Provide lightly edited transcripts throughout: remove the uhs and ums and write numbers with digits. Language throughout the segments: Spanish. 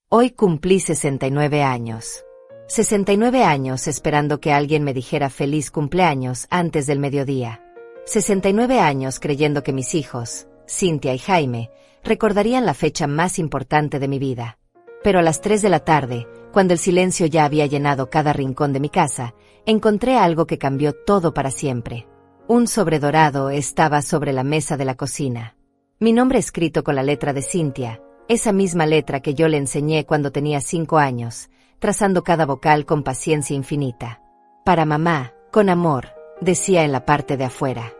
Hoy cumplí 69 años. 69 años esperando que alguien me dijera feliz cumpleaños antes del mediodía. 69 años creyendo que mis hijos, Cynthia y Jaime, recordarían la fecha más importante de mi vida. Pero a las 3 de la tarde, cuando el silencio ya había llenado cada rincón de mi casa, encontré algo que cambió todo para siempre. Un sobre dorado estaba sobre la mesa de la cocina. Mi nombre escrito con la letra de Cynthia, esa misma letra que yo le enseñé cuando tenía 5 años, trazando cada vocal con paciencia infinita. Para mamá, con amor, decía en la parte de afuera.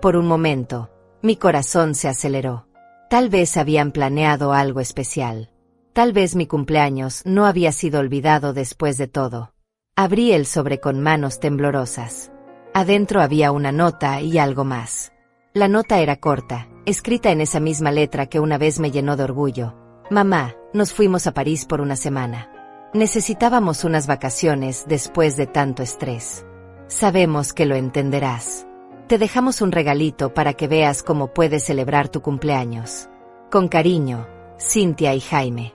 Por un momento, mi corazón se aceleró. Tal vez habían planeado algo especial. Tal vez mi cumpleaños no había sido olvidado después de todo. Abrí el sobre con manos temblorosas. Adentro había una nota y algo más. La nota era corta, escrita en esa misma letra que una vez me llenó de orgullo. Mamá, nos fuimos a París por una semana. Necesitábamos unas vacaciones después de tanto estrés. Sabemos que lo entenderás. Te dejamos un regalito para que veas cómo puedes celebrar tu cumpleaños. Con cariño, Cynthia y Jaime.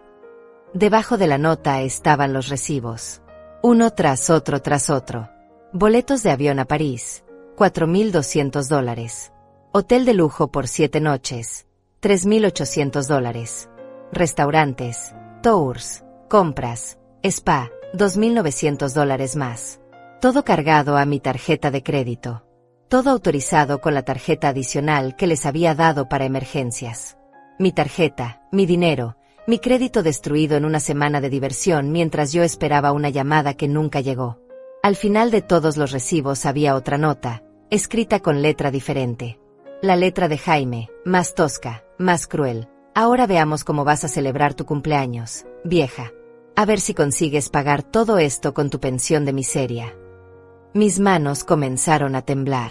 Debajo de la nota estaban los recibos. Uno tras otro tras otro. Boletos de avión a París, $4,200. Hotel de lujo por 7 noches, $3,800. Restaurantes, tours, compras, spa, $2,900 más. Todo cargado a mi tarjeta de crédito. Todo autorizado con la tarjeta adicional que les había dado para emergencias. Mi tarjeta, mi dinero, mi crédito destruido en una semana de diversión mientras yo esperaba una llamada que nunca llegó. Al final de todos los recibos había otra nota, escrita con letra diferente. La letra de Jaime, más tosca, más cruel. Ahora veamos cómo vas a celebrar tu cumpleaños, vieja. A ver si consigues pagar todo esto con tu pensión de miseria. Mis manos comenzaron a temblar.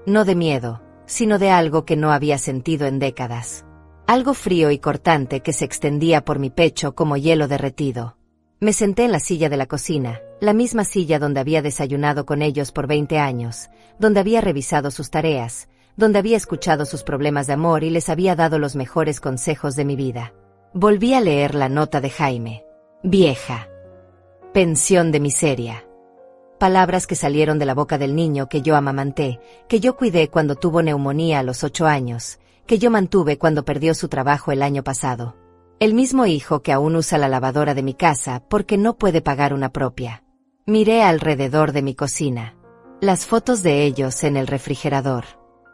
No de miedo, sino de algo que no había sentido en décadas. Algo frío y cortante que se extendía por mi pecho como hielo derretido. Me senté en la silla de la cocina, la misma silla donde había desayunado con ellos por 20 años, donde había revisado sus tareas, donde había escuchado sus problemas de amor y les había dado los mejores consejos de mi vida. Volví a leer la nota de Jaime. Vieja. Pensión de miseria. Palabras que salieron de la boca del niño que yo amamanté, que yo cuidé cuando tuvo neumonía a los 8 años, que yo mantuve cuando perdió su trabajo el año pasado. El mismo hijo que aún usa la lavadora de mi casa porque no puede pagar una propia. Miré alrededor de mi cocina. Las fotos de ellos en el refrigerador.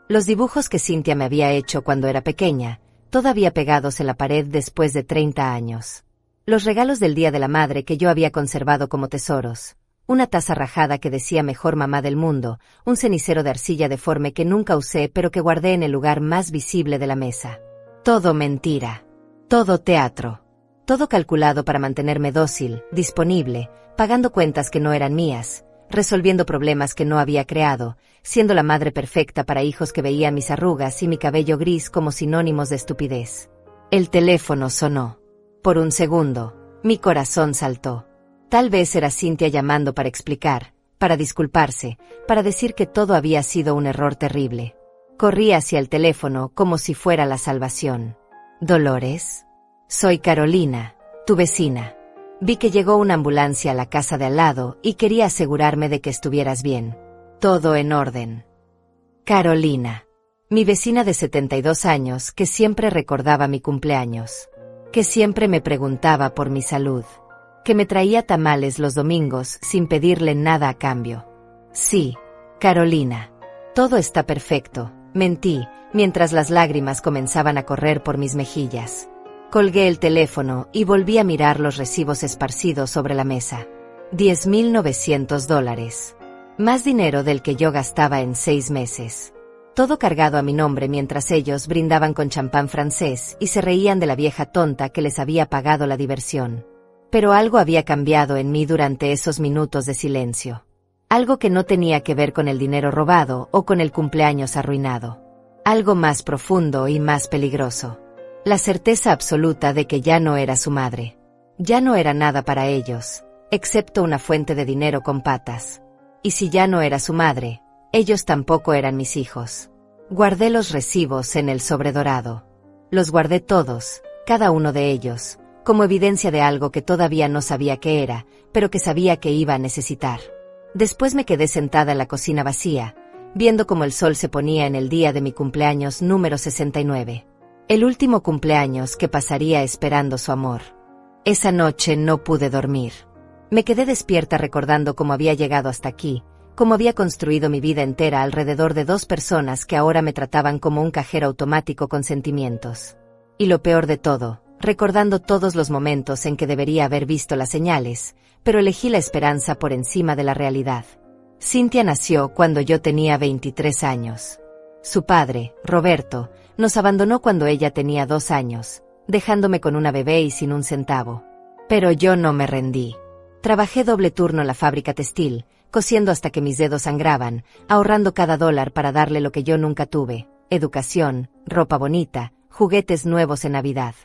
Los dibujos que Cynthia me había hecho cuando era pequeña, todavía pegados en la pared después de 30 años. Los regalos del Día de la Madre que yo había conservado como tesoros. Una taza rajada que decía mejor mamá del mundo, un cenicero de arcilla deforme que nunca usé pero que guardé en el lugar más visible de la mesa. Todo mentira. Todo teatro. Todo calculado para mantenerme dócil, disponible, pagando cuentas que no eran mías, resolviendo problemas que no había creado, siendo la madre perfecta para hijos que veían mis arrugas y mi cabello gris como sinónimos de estupidez. El teléfono sonó. Por un segundo, mi corazón saltó. Tal vez era Cynthia llamando para explicar, para disculparse, para decir que todo había sido un error terrible. Corrí hacia el teléfono como si fuera la salvación. ¿Dolores? Soy Carolina, tu vecina. Vi que llegó una ambulancia a la casa de al lado y quería asegurarme de que estuvieras bien. Todo en orden. Carolina. Mi vecina de 72 años que siempre recordaba mi cumpleaños. Que siempre me preguntaba por mi salud. Que me traía tamales los domingos sin pedirle nada a cambio. Sí, Carolina. Todo está perfecto, mentí, mientras las lágrimas comenzaban a correr por mis mejillas. Colgué el teléfono y volví a mirar los recibos esparcidos sobre la mesa. $10,900. Más dinero del que yo gastaba en 6 meses. Todo cargado a mi nombre mientras ellos brindaban con champán francés y se reían de la vieja tonta que les había pagado la diversión. Pero algo había cambiado en mí durante esos minutos de silencio. Algo que no tenía que ver con el dinero robado o con el cumpleaños arruinado. Algo más profundo y más peligroso. La certeza absoluta de que ya no era su madre. Ya no era nada para ellos, excepto una fuente de dinero con patas. Y si ya no era su madre, ellos tampoco eran mis hijos. Guardé los recibos en el sobre dorado. Los guardé todos, cada uno de ellos, como evidencia de algo que todavía no sabía qué era, pero que sabía que iba a necesitar. Después me quedé sentada en la cocina vacía, viendo cómo el sol se ponía en el día de mi cumpleaños número 69. El último cumpleaños que pasaría esperando su amor. Esa noche no pude dormir. Me quedé despierta recordando cómo había llegado hasta aquí, cómo había construido mi vida entera alrededor de 2 personas que ahora me trataban como un cajero automático con sentimientos. Y lo peor de todo, recordando todos los momentos en que debería haber visto las señales, pero elegí la esperanza por encima de la realidad. Cynthia nació cuando yo tenía 23 años. Su padre, Roberto, nos abandonó cuando ella tenía 2 años, dejándome con una bebé y sin un centavo. Pero yo no me rendí. Trabajé doble turno en la fábrica textil, cosiendo hasta que mis dedos sangraban, ahorrando cada dólar para darle lo que yo nunca tuve: educación, ropa bonita, juguetes nuevos en Navidad.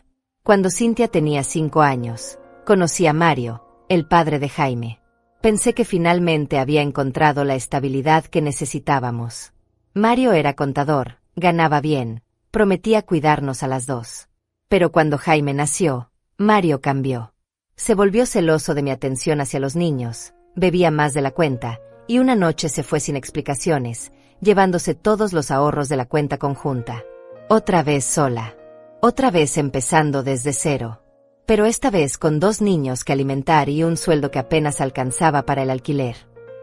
Cuando Cynthia tenía 5 años, conocí a Mario, el padre de Jaime. Pensé que finalmente había encontrado la estabilidad que necesitábamos. Mario era contador, ganaba bien, prometía cuidarnos a las 2. Pero cuando Jaime nació, Mario cambió. Se volvió celoso de mi atención hacia los niños, bebía más de la cuenta, y una noche se fue sin explicaciones, llevándose todos los ahorros de la cuenta conjunta. Otra vez sola. Otra vez empezando desde cero. Pero esta vez con 2 niños que alimentar y un sueldo que apenas alcanzaba para el alquiler.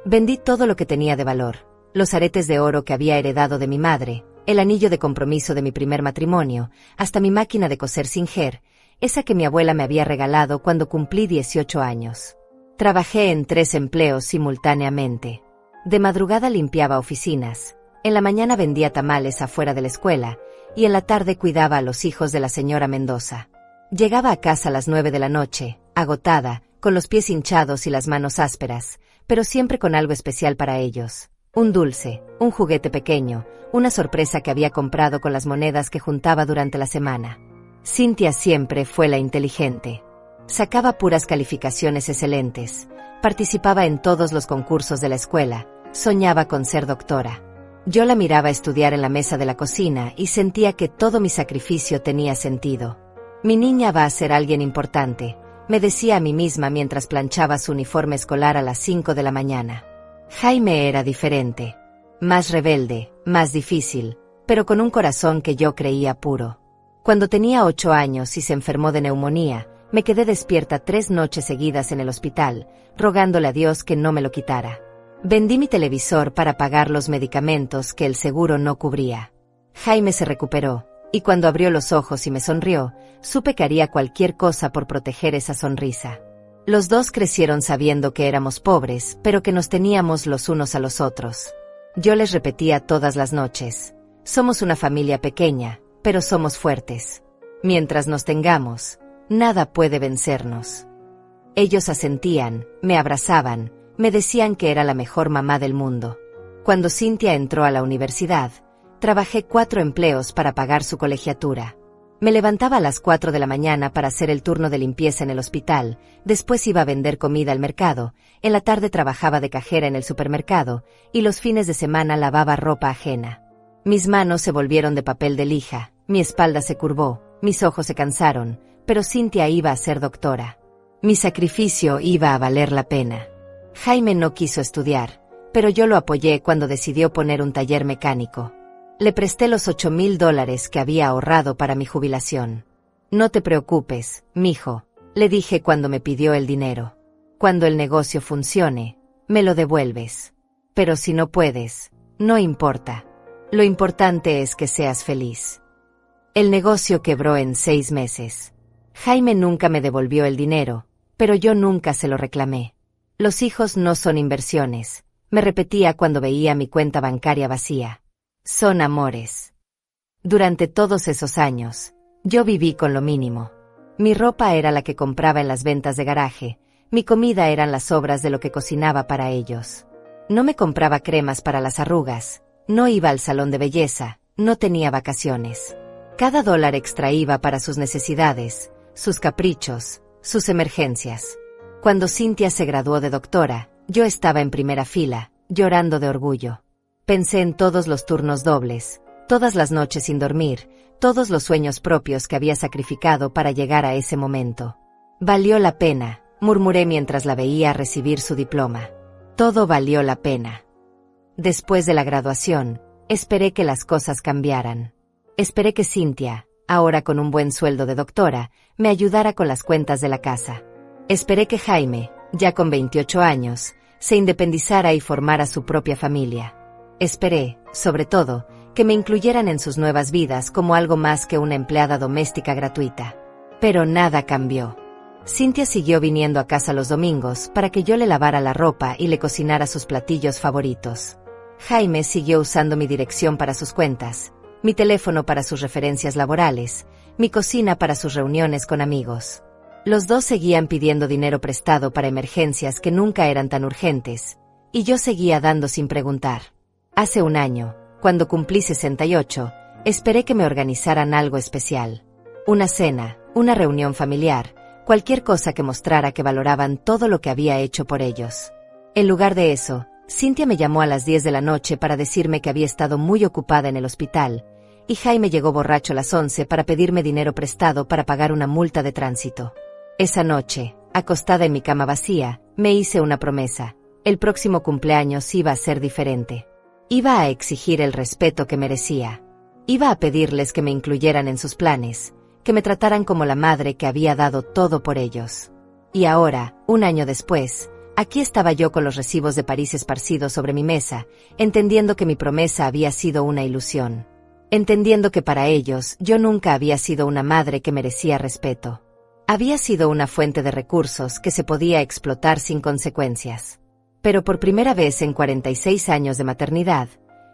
Vendí todo lo que tenía de valor: los aretes de oro que había heredado de mi madre, el anillo de compromiso de mi primer matrimonio, hasta mi máquina de coser Singer, esa que mi abuela me había regalado cuando cumplí 18 años. Trabajé en 3 empleos simultáneamente. De madrugada limpiaba oficinas, en la mañana vendía tamales afuera de la escuela, y en la tarde cuidaba a los hijos de la señora Mendoza. Llegaba a casa a las 9 de la noche, agotada, con los pies hinchados y las manos ásperas, pero siempre con algo especial para ellos: un dulce, un juguete pequeño, una sorpresa que había comprado con las monedas que juntaba durante la semana. Cynthia siempre fue la inteligente. Sacaba puras calificaciones excelentes, participaba en todos los concursos de la escuela, soñaba con ser doctora. Yo la miraba estudiar en la mesa de la cocina y sentía que todo mi sacrificio tenía sentido. Mi niña va a ser alguien importante, me decía a mí misma mientras planchaba su uniforme escolar a las 5 de la mañana. Jaime era diferente. Más rebelde, más difícil, pero con un corazón que yo creía puro. Cuando tenía 8 años y se enfermó de neumonía, me quedé despierta 3 noches seguidas en el hospital, rogándole a Dios que no me lo quitara. Vendí mi televisor para pagar los medicamentos que el seguro no cubría. Jaime se recuperó, y cuando abrió los ojos y me sonrió, supe que haría cualquier cosa por proteger esa sonrisa. Los 2 crecieron sabiendo que éramos pobres, pero que nos teníamos los unos a los otros. Yo les repetía todas las noches: somos una familia pequeña, pero somos fuertes. Mientras nos tengamos, nada puede vencernos. Ellos asentían, me abrazaban, me decían que era la mejor mamá del mundo. Cuando Cynthia entró a la universidad, trabajé 4 empleos para pagar su colegiatura. Me levantaba a las 4 de la mañana para hacer el turno de limpieza en el hospital, después iba a vender comida al mercado, en la tarde trabajaba de cajera en el supermercado, y los fines de semana lavaba ropa ajena. Mis manos se volvieron de papel de lija, mi espalda se curvó, mis ojos se cansaron, pero Cynthia iba a ser doctora. Mi sacrificio iba a valer la pena. Jaime no quiso estudiar, pero yo lo apoyé cuando decidió poner un taller mecánico. Le presté los $8,000 que había ahorrado para mi jubilación. No te preocupes, mijo, le dije cuando me pidió el dinero. Cuando el negocio funcione, me lo devuelves. Pero si no puedes, no importa. Lo importante es que seas feliz. El negocio quebró en 6 meses. Jaime nunca me devolvió el dinero, pero yo nunca se lo reclamé. Los hijos no son inversiones, me repetía cuando veía mi cuenta bancaria vacía. Son amores. Durante todos esos años, yo viví con lo mínimo. Mi ropa era la que compraba en las ventas de garaje, mi comida eran las sobras de lo que cocinaba para ellos. No me compraba cremas para las arrugas, no iba al salón de belleza, no tenía vacaciones. Cada dólar extra iba para sus necesidades, sus caprichos, sus emergencias. Cuando Cynthia se graduó de doctora, yo estaba en primera fila, llorando de orgullo. Pensé en todos los turnos dobles, todas las noches sin dormir, todos los sueños propios que había sacrificado para llegar a ese momento. Valió la pena, murmuré mientras la veía recibir su diploma. Todo valió la pena. Después de la graduación, esperé que las cosas cambiaran. Esperé que Cynthia, ahora con un buen sueldo de doctora, me ayudara con las cuentas de la casa. Esperé que Jaime, ya con 28 años, se independizara y formara su propia familia. Esperé, sobre todo, que me incluyeran en sus nuevas vidas como algo más que una empleada doméstica gratuita. Pero nada cambió. Cynthia siguió viniendo a casa los domingos para que yo le lavara la ropa y le cocinara sus platillos favoritos. Jaime siguió usando mi dirección para sus cuentas, mi teléfono para sus referencias laborales, mi cocina para sus reuniones con amigos. Los dos seguían pidiendo dinero prestado para emergencias que nunca eran tan urgentes, y yo seguía dando sin preguntar. Hace un año, cuando cumplí 68, esperé que me organizaran algo especial. Una cena, una reunión familiar, cualquier cosa que mostrara que valoraban todo lo que había hecho por ellos. En lugar de eso, Cynthia me llamó a las 10 de la noche para decirme que había estado muy ocupada en el hospital, y Jaime llegó borracho a las 11 para pedirme dinero prestado para pagar una multa de tránsito. Esa noche, acostada en mi cama vacía, me hice una promesa: el próximo cumpleaños iba a ser diferente. Iba a exigir el respeto que merecía. Iba a pedirles que me incluyeran en sus planes, que me trataran como la madre que había dado todo por ellos. Y ahora, un año después, aquí estaba yo con los recibos de París esparcidos sobre mi mesa, entendiendo que mi promesa había sido una ilusión. Entendiendo que para ellos yo nunca había sido una madre que merecía respeto. Había sido una fuente de recursos que se podía explotar sin consecuencias. Pero por primera vez en 46 años de maternidad,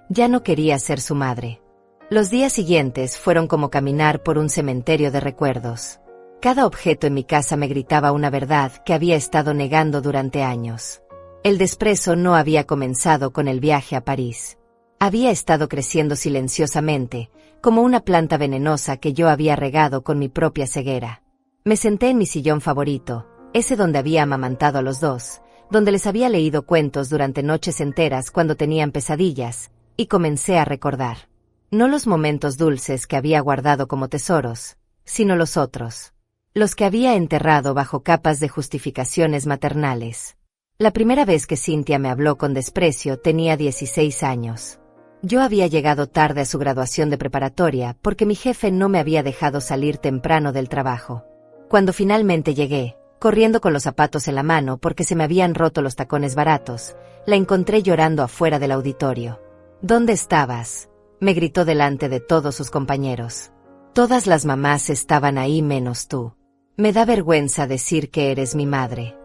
ya no quería ser su madre. Los días siguientes fueron como caminar por un cementerio de recuerdos. Cada objeto en mi casa me gritaba una verdad que había estado negando durante años. El desprecio no había comenzado con el viaje a París. Había estado creciendo silenciosamente, como una planta venenosa que yo había regado con mi propia ceguera. Me senté en mi sillón favorito, ese donde había amamantado a los dos, donde les había leído cuentos durante noches enteras cuando tenían pesadillas, y comencé a recordar. No los momentos dulces que había guardado como tesoros, sino los otros. Los que había enterrado bajo capas de justificaciones maternales. La primera vez que Cynthia me habló con desprecio tenía 16 años. Yo había llegado tarde a su graduación de preparatoria porque mi jefe no me había dejado salir temprano del trabajo. Cuando finalmente llegué, corriendo con los zapatos en la mano porque se me habían roto los tacones baratos, la encontré llorando afuera del auditorio. ¿Dónde estabas?, me gritó delante de todos sus compañeros. Todas las mamás estaban ahí menos tú. Me da vergüenza decir que eres mi madre.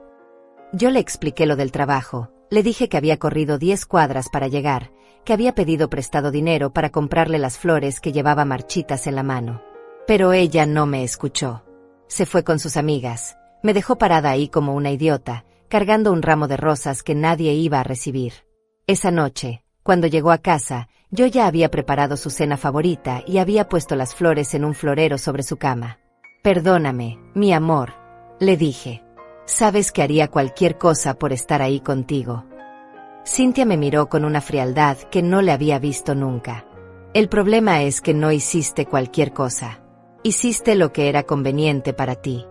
Yo le expliqué lo del trabajo, le dije que había corrido 10 cuadras para llegar, que había pedido prestado dinero para comprarle las flores que llevaba marchitas en la mano. Pero ella no me escuchó. Se fue con sus amigas, me dejó parada ahí como una idiota, cargando un ramo de rosas que nadie iba a recibir. Esa noche, cuando llegó a casa, yo ya había preparado su cena favorita y había puesto las flores en un florero sobre su cama. Perdóname, mi amor, le dije. Sabes que haría cualquier cosa por estar ahí contigo. Cynthia me miró con una frialdad que no le había visto nunca. El problema es que no hiciste cualquier cosa. Hiciste lo que era conveniente para ti.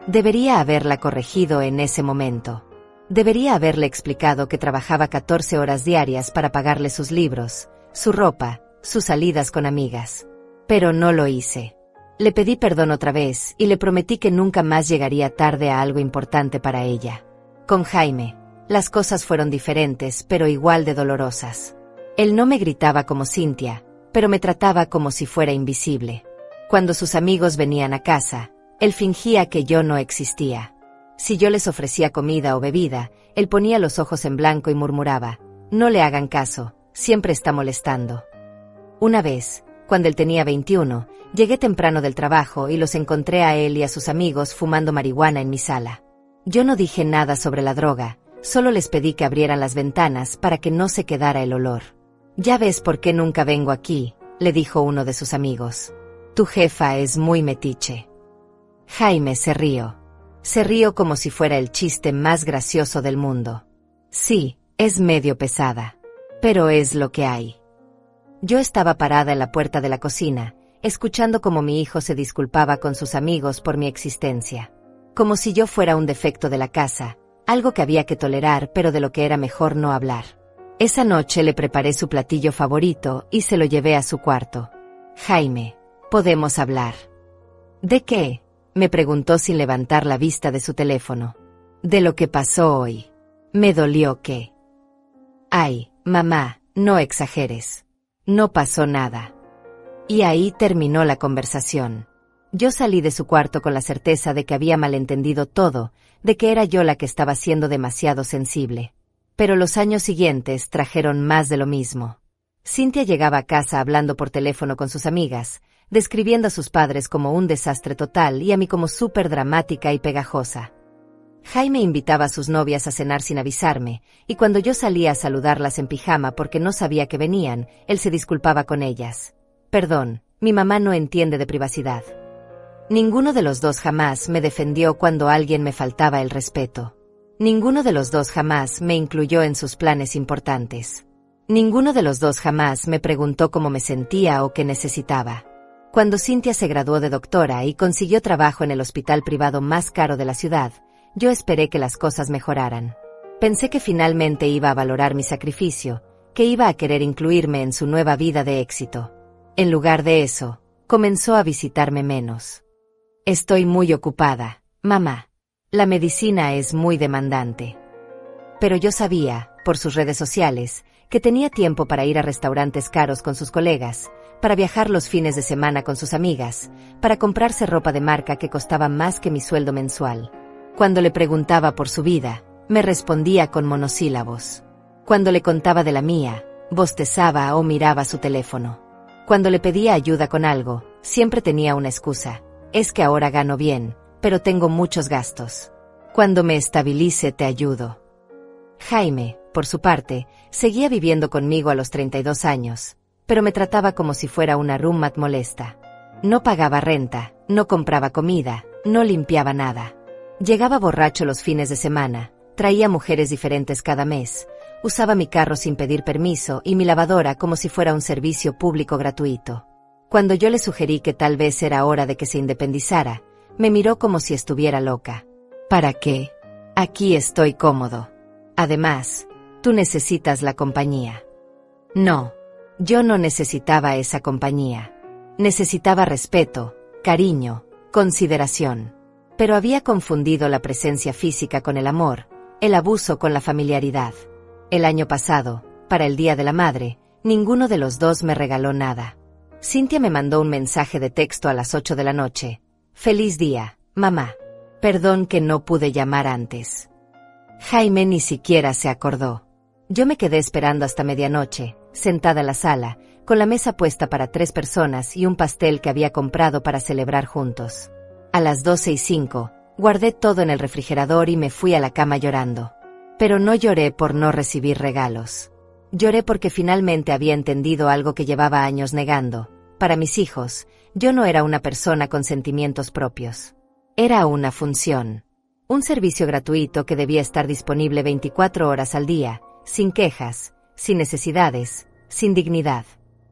Debería haberla corregido en ese momento. Debería haberle explicado que trabajaba 14 horas diarias para pagarle sus libros, su ropa, sus salidas con amigas. Pero no lo hice. Le pedí perdón otra vez y le prometí que nunca más llegaría tarde a algo importante para ella. Con Jaime, las cosas fueron diferentes pero igual de dolorosas. Él no me gritaba como Cynthia, pero me trataba como si fuera invisible. Cuando sus amigos venían a casa, él fingía que yo no existía. Si yo les ofrecía comida o bebida, él ponía los ojos en blanco y murmuraba: no le hagan caso, siempre está molestando. Una vez, cuando él tenía 21, llegué temprano del trabajo y los encontré a él y a sus amigos fumando marihuana en mi sala. Yo no dije nada sobre la droga, solo les pedí que abrieran las ventanas para que no se quedara el olor. Ya ves por qué nunca vengo aquí, le dijo uno de sus amigos. Tu jefa es muy metiche. Jaime se rió. Se rió como si fuera el chiste más gracioso del mundo. Sí, es medio pesada. Pero es lo que hay. Yo estaba parada en la puerta de la cocina, escuchando cómo mi hijo se disculpaba con sus amigos por mi existencia. como si yo fuera un defecto de la casa, algo que había que tolerar pero de lo que era mejor no hablar. Esa noche le preparé su platillo favorito y se lo llevé a su cuarto. Jaime, ¿podemos hablar? ¿De qué? Me preguntó sin levantar la vista de su teléfono. De lo que pasó hoy. Me dolió que... Ay, mamá, no exageres. No pasó nada. Y ahí terminó la conversación. Yo salí de su cuarto con la certeza de que había malentendido todo, de que era yo la que estaba siendo demasiado sensible. Pero los años siguientes trajeron más de lo mismo. Cynthia llegaba a casa hablando por teléfono con sus amigas, describiendo a sus padres como un desastre total y a mí como súper dramática y pegajosa. Jaime invitaba a sus novias a cenar sin avisarme, y cuando yo salía a saludarlas en pijama porque no sabía que venían, él se disculpaba con ellas. Perdón, mi mamá no entiende de privacidad. Ninguno de los dos jamás me defendió cuando alguien me faltaba el respeto. Ninguno de los dos jamás me incluyó en sus planes importantes. Ninguno de los dos jamás me preguntó cómo me sentía o qué necesitaba. Cuando Cynthia se graduó de doctora y consiguió trabajo en el hospital privado más caro de la ciudad, yo esperé que las cosas mejoraran. Pensé que finalmente iba a valorar mi sacrificio, que iba a querer incluirme en su nueva vida de éxito. En lugar de eso, comenzó a visitarme menos. Estoy muy ocupada, mamá. La medicina es muy demandante. Pero yo sabía, por sus redes sociales, que tenía tiempo para ir a restaurantes caros con sus colegas, para viajar los fines de semana con sus amigas, para comprarse ropa de marca que costaba más que mi sueldo mensual. Cuando le preguntaba por su vida, me respondía con monosílabos. Cuando le contaba de la mía, bostezaba o miraba su teléfono. Cuando le pedía ayuda con algo, siempre tenía una excusa. Es que ahora gano bien, pero tengo muchos gastos. Cuando me estabilice te ayudo. Jaime, por su parte, seguía viviendo conmigo a los 32 años, pero me trataba como si fuera una roommate molesta. No pagaba renta, no compraba comida, no limpiaba nada. Llegaba borracho los fines de semana, traía mujeres diferentes cada mes, usaba mi carro sin pedir permiso y mi lavadora como si fuera un servicio público gratuito. Cuando yo le sugerí que tal vez era hora de que se independizara, me miró como si estuviera loca. ¿Para qué? Aquí estoy cómodo. Además, tú necesitas la compañía. No, yo no necesitaba esa compañía. Necesitaba respeto, cariño, consideración. Pero había confundido la presencia física con el amor, el abuso con la familiaridad. El año pasado, para el Día de la Madre, ninguno de los dos me regaló nada. Cynthia me mandó un mensaje de texto a las 8 de la noche. Feliz día, mamá. Perdón que no pude llamar antes. Jaime ni siquiera se acordó. Yo me quedé esperando hasta medianoche, sentada en la sala, con la mesa puesta para 3 personas y un pastel que había comprado para celebrar juntos. A las 12:05, guardé todo en el refrigerador y me fui a la cama llorando. Pero no lloré por no recibir regalos. Lloré porque finalmente había entendido algo que llevaba años negando. Para mis hijos, yo no era una persona con sentimientos propios. Era una función. Un servicio gratuito que debía estar disponible 24 horas al día, sin quejas, sin necesidades, sin dignidad.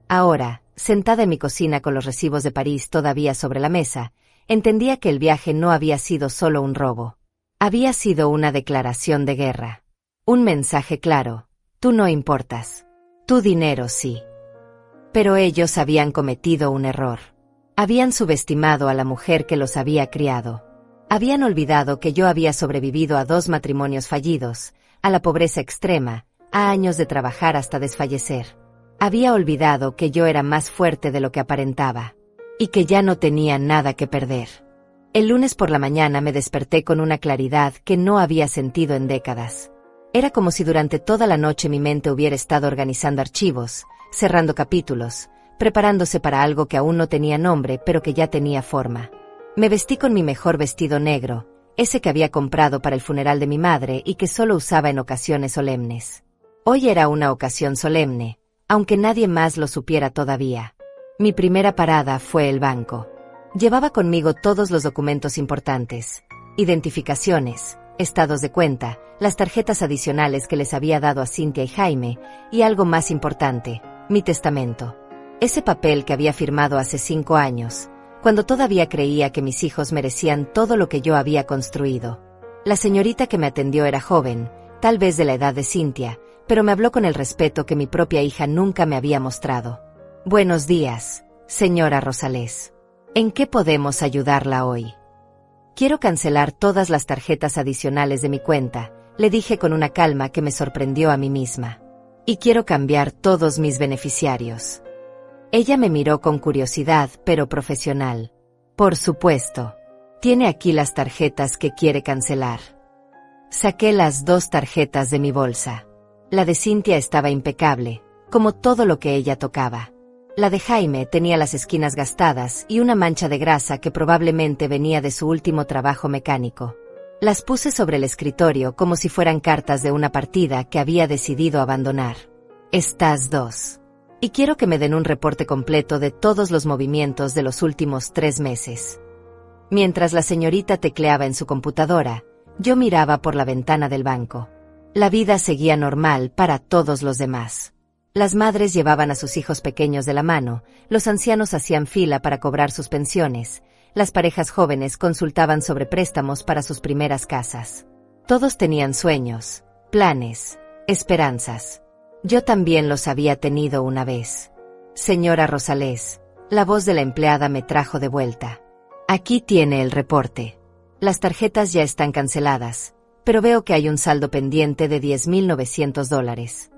Ahora, sentada en mi cocina con los recibos de París todavía sobre la mesa, entendía que el viaje no había sido solo un robo. Había sido una declaración de guerra. Un mensaje claro. Tú no importas. Tu dinero sí. Pero ellos habían cometido un error. Habían subestimado a la mujer que los había criado. Habían olvidado que yo había sobrevivido a 2 matrimonios fallidos, a la pobreza extrema, a años de trabajar hasta desfallecer. Había olvidado que yo era más fuerte de lo que aparentaba. Y que ya no tenía nada que perder. El lunes por la mañana me desperté con una claridad que no había sentido en décadas. Era como si durante toda la noche mi mente hubiera estado organizando archivos, cerrando capítulos, preparándose para algo que aún no tenía nombre pero que ya tenía forma. Me vestí con mi mejor vestido negro, ese que había comprado para el funeral de mi madre y que solo usaba en ocasiones solemnes. Hoy era una ocasión solemne, aunque nadie más lo supiera todavía. Mi primera parada fue el banco. Llevaba conmigo todos los documentos importantes, identificaciones, estados de cuenta, las tarjetas adicionales que les había dado a Cynthia y Jaime, y algo más importante, mi testamento. Ese papel que había firmado hace 5 años, cuando todavía creía que mis hijos merecían todo lo que yo había construido. La señorita que me atendió era joven, tal vez de la edad de Cynthia, pero me habló con el respeto que mi propia hija nunca me había mostrado. Buenos días, señora Rosales. ¿En qué podemos ayudarla hoy? Quiero cancelar todas las tarjetas adicionales de mi cuenta, le dije con una calma que me sorprendió a mí misma. Y quiero cambiar todos mis beneficiarios. Ella me miró con curiosidad, pero profesional. Por supuesto. Tiene aquí las tarjetas que quiere cancelar. Saqué las 2 tarjetas de mi bolsa. La de Cynthia estaba impecable, como todo lo que ella tocaba. La de Jaime tenía las esquinas gastadas y una mancha de grasa que probablemente venía de su último trabajo mecánico. Las puse sobre el escritorio como si fueran cartas de una partida que había decidido abandonar. Estas 2. Y quiero que me den un reporte completo de todos los movimientos de los últimos 3 meses. Mientras la señorita tecleaba en su computadora, yo miraba por la ventana del banco. La vida seguía normal para todos los demás. Las madres llevaban a sus hijos pequeños de la mano, los ancianos hacían fila para cobrar sus pensiones, las parejas jóvenes consultaban sobre préstamos para sus primeras casas. Todos tenían sueños, planes, esperanzas. Yo también los había tenido una vez. Señora Rosales, la voz de la empleada me trajo de vuelta. Aquí tiene el reporte. Las tarjetas ya están canceladas, pero veo que hay un saldo pendiente de $10,900.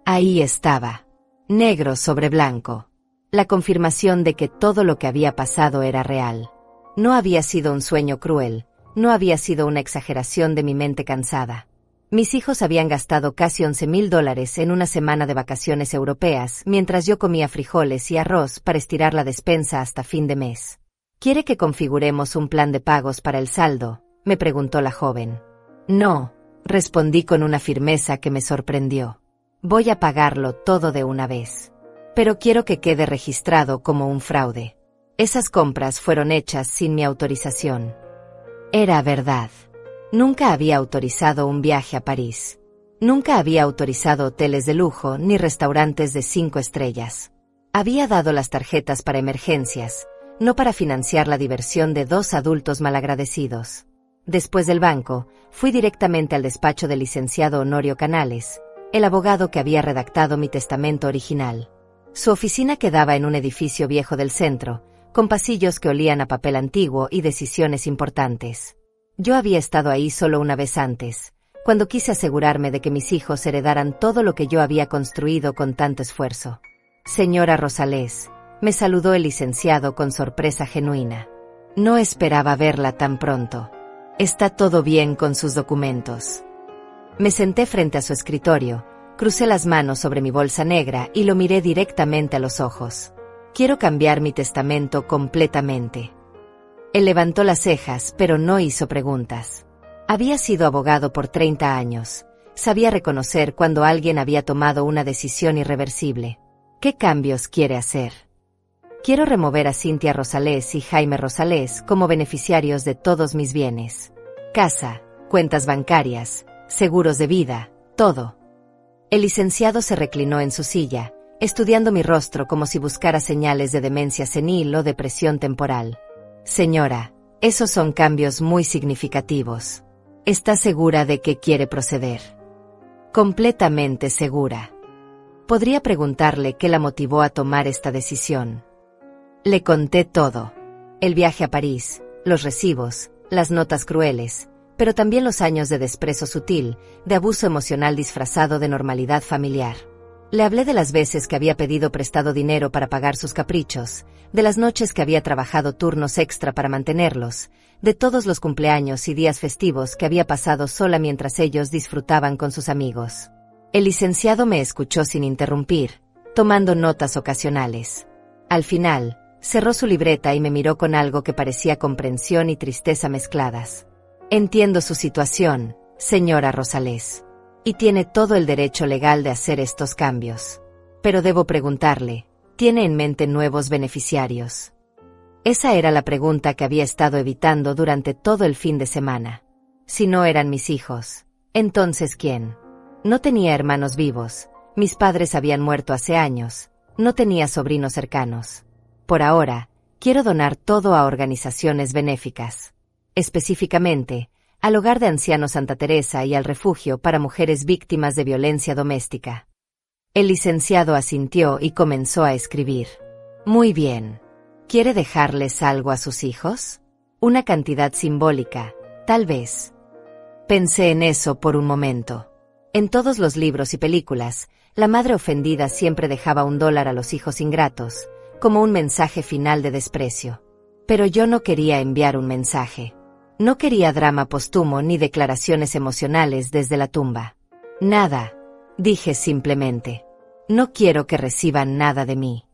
Ahí estaba, negro sobre blanco. La confirmación de que todo lo que había pasado era real. No había sido un sueño cruel, no había sido una exageración de mi mente cansada. Mis hijos habían gastado casi $11,000 en una semana de vacaciones europeas mientras yo comía frijoles y arroz para estirar la despensa hasta fin de mes. ¿Quiere que configuremos un plan de pagos para el saldo?, me preguntó la joven. No, respondí con una firmeza que me sorprendió. Voy a pagarlo todo de una vez. Pero quiero que quede registrado como un fraude. Esas compras fueron hechas sin mi autorización. Era verdad. Nunca había autorizado un viaje a París. Nunca había autorizado hoteles de lujo ni restaurantes de 5 estrellas. Había dado las tarjetas para emergencias, no para financiar la diversión de 2 adultos malagradecidos. Después del banco, fui directamente al despacho del licenciado Honorio Canales, el abogado que había redactado mi testamento original. Su oficina quedaba en un edificio viejo del centro, con pasillos que olían a papel antiguo y decisiones importantes. Yo había estado ahí solo una vez antes, cuando quise asegurarme de que mis hijos heredaran todo lo que yo había construido con tanto esfuerzo. Señora Rosales, me saludó el licenciado con sorpresa genuina. No esperaba verla tan pronto. ¿Está todo bien con sus documentos? Me senté frente a su escritorio, crucé las manos sobre mi bolsa negra y lo miré directamente a los ojos. Quiero cambiar mi testamento completamente. Él levantó las cejas, pero no hizo preguntas. Había sido abogado por 30 años. Sabía reconocer cuando alguien había tomado una decisión irreversible. ¿Qué cambios quiere hacer? Quiero remover a Cynthia Rosales y Jaime Rosales como beneficiarios de todos mis bienes. Casa, cuentas bancarias, seguros de vida, todo. El licenciado se reclinó en su silla, estudiando mi rostro como si buscara señales de demencia senil o depresión temporal. Señora, esos son cambios muy significativos. ¿Está segura de que quiere proceder? Completamente segura. Podría preguntarle qué la motivó a tomar esta decisión. Le conté todo. El viaje a París, los recibos, las notas crueles, pero también los años de desprecio sutil, de abuso emocional disfrazado de normalidad familiar. Le hablé de las veces que había pedido prestado dinero para pagar sus caprichos, de las noches que había trabajado turnos extra para mantenerlos, de todos los cumpleaños y días festivos que había pasado sola mientras ellos disfrutaban con sus amigos. El licenciado me escuchó sin interrumpir, tomando notas ocasionales. Al final, cerró su libreta y me miró con algo que parecía comprensión y tristeza mezcladas. Entiendo su situación, señora Rosales. Y tiene todo el derecho legal de hacer estos cambios. Pero debo preguntarle, ¿tiene en mente nuevos beneficiarios? Esa era la pregunta que había estado evitando durante todo el fin de semana. Si no eran mis hijos, ¿entonces quién? No tenía hermanos vivos, mis padres habían muerto hace años, no tenía sobrinos cercanos. Por ahora, Quiero donar todo a organizaciones benéficas. Específicamente, al Hogar de Ancianos Santa Teresa y al Refugio para Mujeres Víctimas de Violencia Doméstica. El licenciado asintió y comenzó a escribir. Muy bien. ¿Quiere dejarles algo a sus hijos? Una cantidad simbólica, tal vez. Pensé en eso por un momento. En todos los libros y películas, la madre ofendida siempre dejaba $1 a los hijos ingratos, como un mensaje final de desprecio. Pero yo no quería enviar un mensaje. No quería drama póstumo ni declaraciones emocionales desde la tumba. Nada, dije simplemente. No quiero que reciban nada de mí.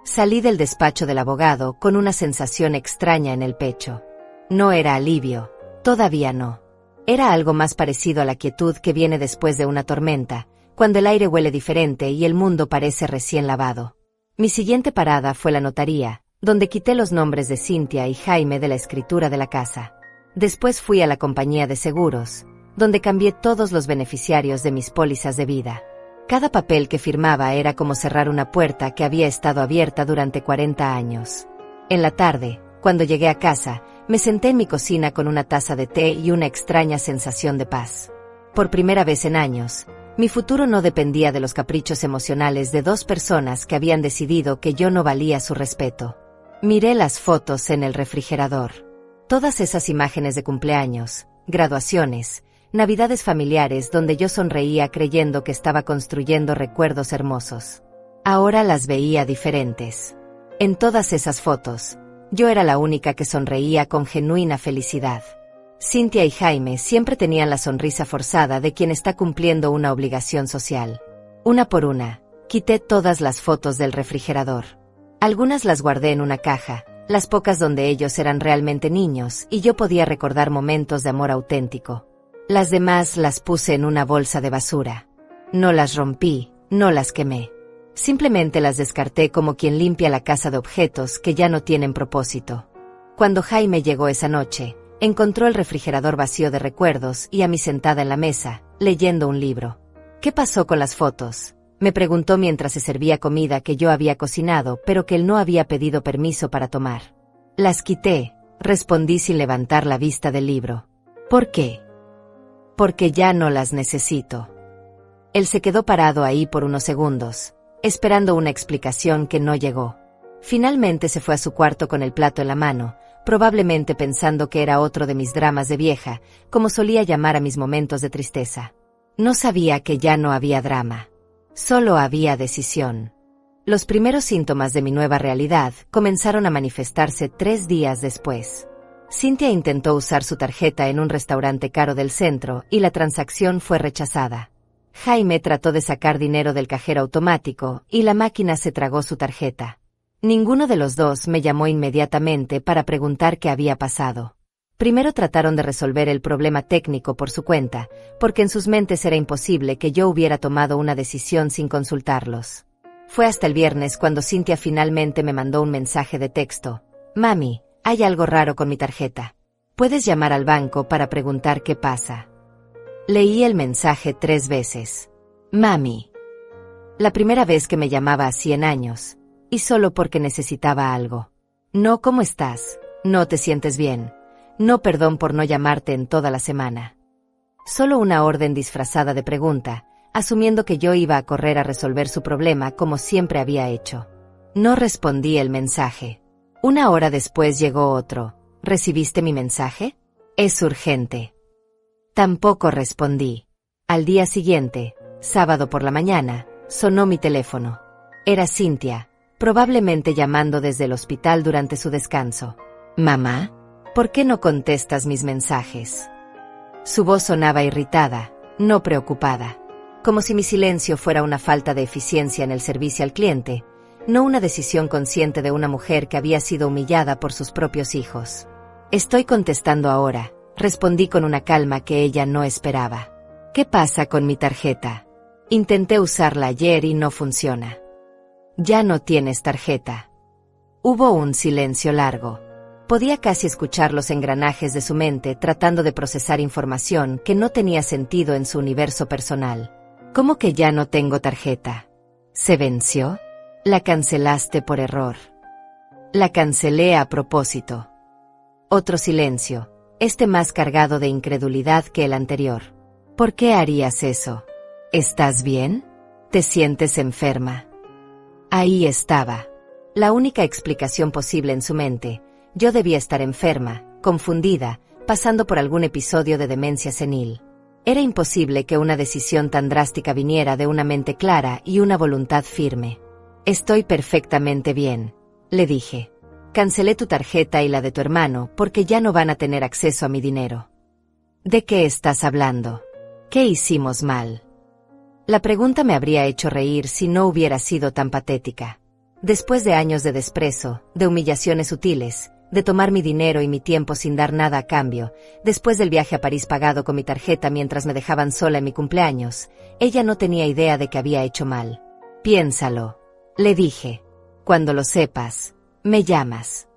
Salí del despacho del abogado con una sensación extraña en el pecho. No era alivio, todavía no. Era algo más parecido a la quietud que viene después de una tormenta, cuando el aire huele diferente y el mundo parece recién lavado. Mi siguiente parada fue la notaría, donde quité los nombres de Cynthia y Jaime de la escritura de la casa. Después fui a la compañía de seguros, donde cambié todos los beneficiarios de mis pólizas de vida. Cada papel que firmaba era como cerrar una puerta que había estado abierta durante 40 años. En la tarde, cuando llegué a casa, me senté en mi cocina con una taza de té y una extraña sensación de paz. Por primera vez en años, mi futuro no dependía de los caprichos emocionales de dos personas que habían decidido que yo no valía su respeto. Miré las fotos en el refrigerador. Todas esas imágenes de cumpleaños, graduaciones, navidades familiares donde yo sonreía creyendo que estaba construyendo recuerdos hermosos. Ahora las veía diferentes. En todas esas fotos, yo era la única que sonreía con genuina felicidad. Cynthia y Jaime siempre tenían la sonrisa forzada de quien está cumpliendo una obligación social. Una por una, quité todas las fotos del refrigerador. Algunas las guardé en una caja, las pocas donde ellos eran realmente niños y yo podía recordar momentos de amor auténtico. Las demás las puse en una bolsa de basura. No las rompí, no las quemé. Simplemente las descarté como quien limpia la casa de objetos que ya no tienen propósito. Cuando Jaime llegó esa noche, encontró el refrigerador vacío de recuerdos y a mí sentada en la mesa, leyendo un libro. ¿Qué pasó con las fotos?, me preguntó mientras se servía comida que yo había cocinado pero que él no había pedido permiso para tomar. Las quité, respondí sin levantar la vista del libro. ¿Por qué? Porque ya no las necesito. Él se quedó parado ahí por unos segundos, esperando una explicación que no llegó. Finalmente se fue a su cuarto con el plato en la mano, probablemente pensando que era otro de mis dramas de vieja, como solía llamar a mis momentos de tristeza. No sabía que ya no había drama. Solo había decisión. Los primeros síntomas de mi nueva realidad comenzaron a manifestarse 3 días después. Cynthia intentó usar su tarjeta en un restaurante caro del centro y la transacción fue rechazada. Jaime trató de sacar dinero del cajero automático y la máquina se tragó su tarjeta. Ninguno de los dos me llamó inmediatamente para preguntar qué había pasado. Primero trataron de resolver el problema técnico por su cuenta, porque en sus mentes era imposible que yo hubiera tomado una decisión sin consultarlos. Fue hasta el viernes cuando Cynthia finalmente me mandó un mensaje de texto. Mami, hay algo raro con mi tarjeta. ¿Puedes llamar al banco para preguntar qué pasa? Leí el mensaje 3 veces. Mami. La primera vez que me llamaba así en años, y solo porque necesitaba algo. No, ¿cómo estás? No te sientes bien. No, perdón por no llamarte en toda la semana. Solo una orden disfrazada de pregunta, asumiendo que yo iba a correr a resolver su problema como siempre había hecho. No respondí el mensaje. 1 hora después llegó otro. ¿Recibiste mi mensaje? Es urgente. Tampoco respondí. Al día siguiente, sábado por la mañana, sonó mi teléfono. Era Cynthia, probablemente llamando desde el hospital durante su descanso. Mamá, ¿por qué no contestas mis mensajes? Su voz sonaba irritada, no preocupada. Como si mi silencio fuera una falta de eficiencia en el servicio al cliente, no una decisión consciente de una mujer que había sido humillada por sus propios hijos. Estoy contestando ahora, respondí con una calma que ella no esperaba. ¿Qué pasa con mi tarjeta? Intenté usarla ayer y no funciona. Ya no tienes tarjeta. Hubo un silencio largo. Podía casi escuchar los engranajes de su mente tratando de procesar información que no tenía sentido en su universo personal. ¿Cómo que ya no tengo tarjeta? ¿Se venció? ¿La cancelaste por error? La cancelé a propósito. Otro silencio, este más cargado de incredulidad que el anterior. ¿Por qué harías eso? ¿Estás bien? ¿Te sientes enferma? Ahí estaba. La única explicación posible en su mente. Yo debía estar enferma, confundida, pasando por algún episodio de demencia senil. Era imposible que una decisión tan drástica viniera de una mente clara y una voluntad firme. Estoy perfectamente bien, le dije. Cancelé tu tarjeta y la de tu hermano porque ya no van a tener acceso a mi dinero. ¿De qué estás hablando? ¿Qué hicimos mal? La pregunta me habría hecho reír si no hubiera sido tan patética. Después de años de desprecio, de humillaciones sutiles, de tomar mi dinero y mi tiempo sin dar nada a cambio, después del viaje a París pagado con mi tarjeta mientras me dejaban sola en mi cumpleaños, ella no tenía idea de que había hecho mal. Piénsalo, le dije. Cuando lo sepas, me llamas.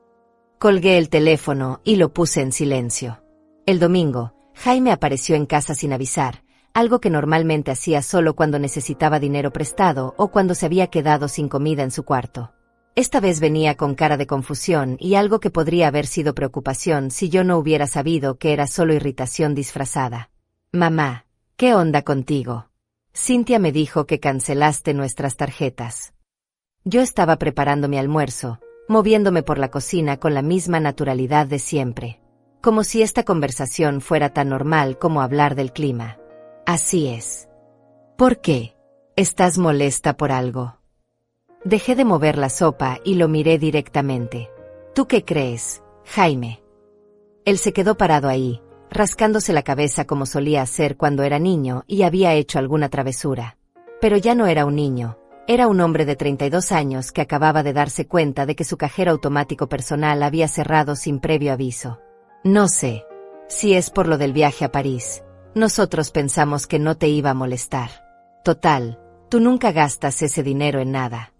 Colgué el teléfono y lo puse en silencio. El domingo, Jaime apareció en casa sin avisar, algo que normalmente hacía solo cuando necesitaba dinero prestado o cuando se había quedado sin comida en su cuarto. Esta vez venía con cara de confusión y algo que podría haber sido preocupación si yo no hubiera sabido que era solo irritación disfrazada. Mamá, ¿qué onda contigo? Cynthia me dijo que cancelaste nuestras tarjetas. Yo estaba preparando mi almuerzo, moviéndome por la cocina con la misma naturalidad de siempre. Como si esta conversación fuera tan normal como hablar del clima. Así es. ¿Por qué? ¿Estás molesta por algo? Dejé de mover la sopa y lo miré directamente. ¿Tú qué crees, Jaime? Él se quedó parado ahí, rascándose la cabeza como solía hacer cuando era niño y había hecho alguna travesura. Pero ya no era un niño, era un hombre de 32 años que acababa de darse cuenta de que su cajero automático personal había cerrado sin previo aviso. No sé. Si es por lo del viaje a París, nosotros pensamos que no te iba a molestar. Total, tú nunca gastas ese dinero en nada.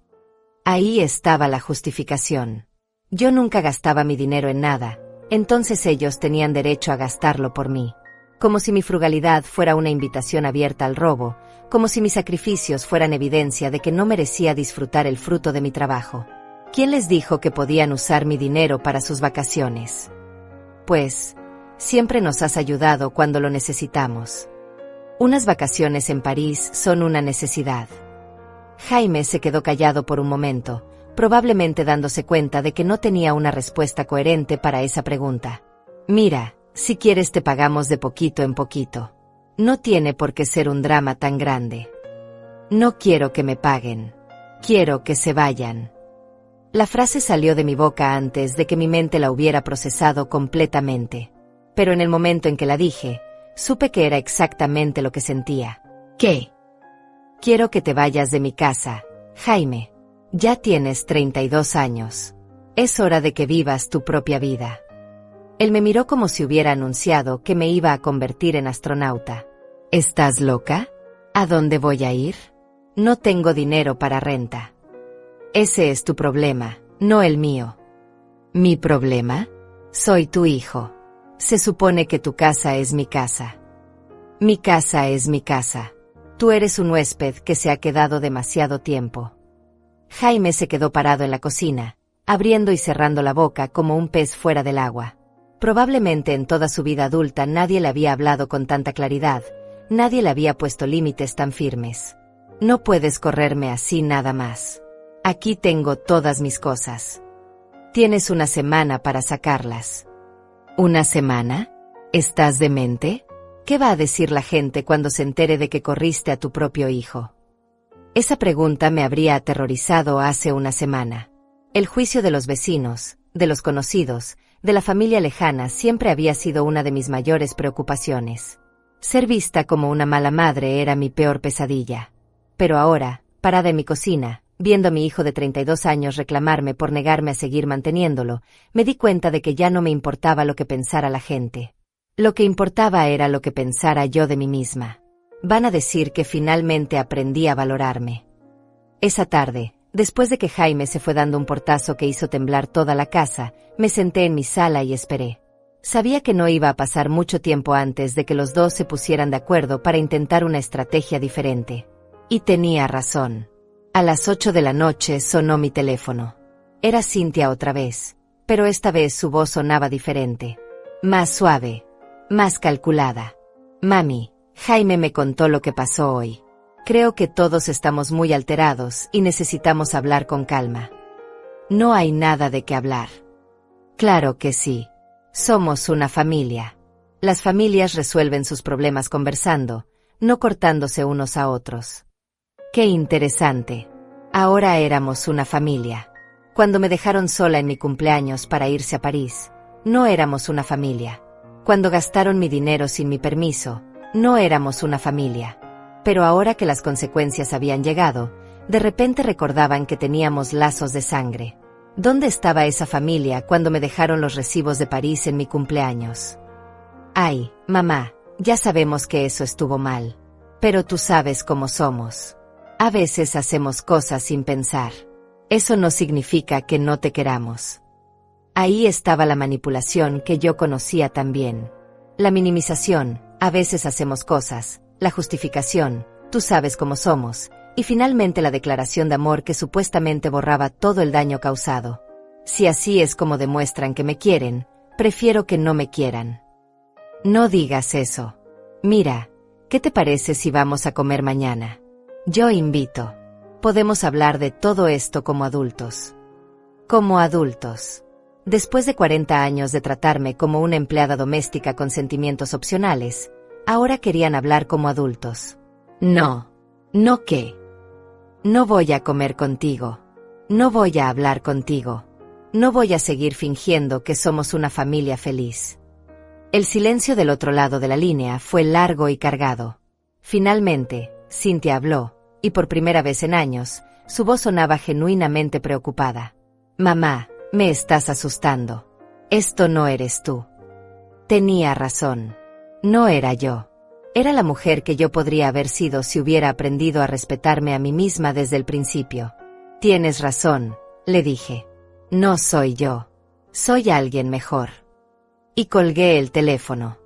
Ahí estaba la justificación. Yo nunca gastaba mi dinero en nada, entonces ellos tenían derecho a gastarlo por mí. Como si mi frugalidad fuera una invitación abierta al robo, como si mis sacrificios fueran evidencia de que no merecía disfrutar el fruto de mi trabajo. ¿Quién les dijo que podían usar mi dinero para sus vacaciones? Pues, siempre nos has ayudado cuando lo necesitamos. Unas vacaciones en París son una necesidad. Jaime se quedó callado por un momento, probablemente dándose cuenta de que no tenía una respuesta coherente para esa pregunta. Mira, si quieres te pagamos de poquito en poquito. No tiene por qué ser un drama tan grande. No quiero que me paguen. Quiero que se vayan. La frase salió de mi boca antes de que mi mente la hubiera procesado completamente. Pero en el momento en que la dije, supe que era exactamente lo que sentía. ¿Qué? Quiero que te vayas de mi casa, Jaime. Ya tienes 32 años. Es hora de que vivas tu propia vida. Él me miró como si hubiera anunciado que me iba a convertir en astronauta. ¿Estás loca? ¿A dónde voy a ir? No tengo dinero para renta. Ese es tu problema, no el mío. ¿Mi problema? Soy tu hijo. Se supone que tu casa es mi casa. Mi casa es mi casa. Tú eres un huésped que se ha quedado demasiado tiempo. Jaime se quedó parado en la cocina, abriendo y cerrando la boca como un pez fuera del agua. Probablemente en toda su vida adulta nadie le había hablado con tanta claridad, nadie le había puesto límites tan firmes. No puedes correrme así nada más. Aquí tengo todas mis cosas. Tienes una semana para sacarlas. ¿Una semana? ¿Estás demente? ¿Qué va a decir la gente cuando se entere de que corriste a tu propio hijo? Esa pregunta me habría aterrorizado hace una semana. El juicio de los vecinos, de los conocidos, de la familia lejana siempre había sido una de mis mayores preocupaciones. Ser vista como una mala madre era mi peor pesadilla. Pero ahora, parada en mi cocina, viendo a mi hijo de 32 años reclamarme por negarme a seguir manteniéndolo, me di cuenta de que ya no me importaba lo que pensara la gente. Lo que importaba era lo que pensara yo de mí misma. Van a decir que finalmente aprendí a valorarme. Esa tarde, después de que Jaime se fue dando un portazo que hizo temblar toda la casa, me senté en mi sala y esperé. Sabía que no iba a pasar mucho tiempo antes de que los dos se pusieran de acuerdo para intentar una estrategia diferente. Y tenía razón. A las 8 de la noche sonó mi teléfono. Era Cynthia otra vez, pero esta vez su voz sonaba diferente. Más suave, más calculada. Mami, Jaime me contó lo que pasó hoy. Creo que todos estamos muy alterados y necesitamos hablar con calma. No hay nada de qué hablar. Claro que sí. Somos una familia. Las familias resuelven sus problemas conversando, no cortándose unos a otros. Qué interesante. Ahora éramos una familia. Cuando me dejaron sola en mi cumpleaños para irse a París, no éramos una familia. Cuando gastaron mi dinero sin mi permiso, no éramos una familia. Pero ahora que las consecuencias habían llegado, de repente recordaban que teníamos lazos de sangre. ¿Dónde estaba esa familia cuando me dejaron los recibos de París en mi cumpleaños? Ay, mamá, ya sabemos que eso estuvo mal. Pero tú sabes cómo somos. A veces hacemos cosas sin pensar. Eso no significa que no te queramos. Ahí estaba la manipulación que yo conocía también. La minimización, a veces hacemos cosas, la justificación, tú sabes cómo somos, y finalmente la declaración de amor que supuestamente borraba todo el daño causado. Si así es como demuestran que me quieren, prefiero que no me quieran. No digas eso. Mira, ¿qué te parece si vamos a comer mañana? Yo invito. Podemos hablar de todo esto como adultos. Como adultos. Después de 40 años de tratarme como una empleada doméstica con sentimientos opcionales, ahora querían hablar como adultos. No. ¿No qué? No voy a comer contigo. No voy a hablar contigo. No voy a seguir fingiendo que somos una familia feliz. El silencio del otro lado de la línea fue largo y cargado. Finalmente, Cynthia habló, y por primera vez en años, su voz sonaba genuinamente preocupada. Mamá, me estás asustando. Esto no eres tú. Tenía razón. No era yo. Era la mujer que yo podría haber sido si hubiera aprendido a respetarme a mí misma desde el principio. Tienes razón, le dije. No soy yo. Soy alguien mejor. Y colgué el teléfono.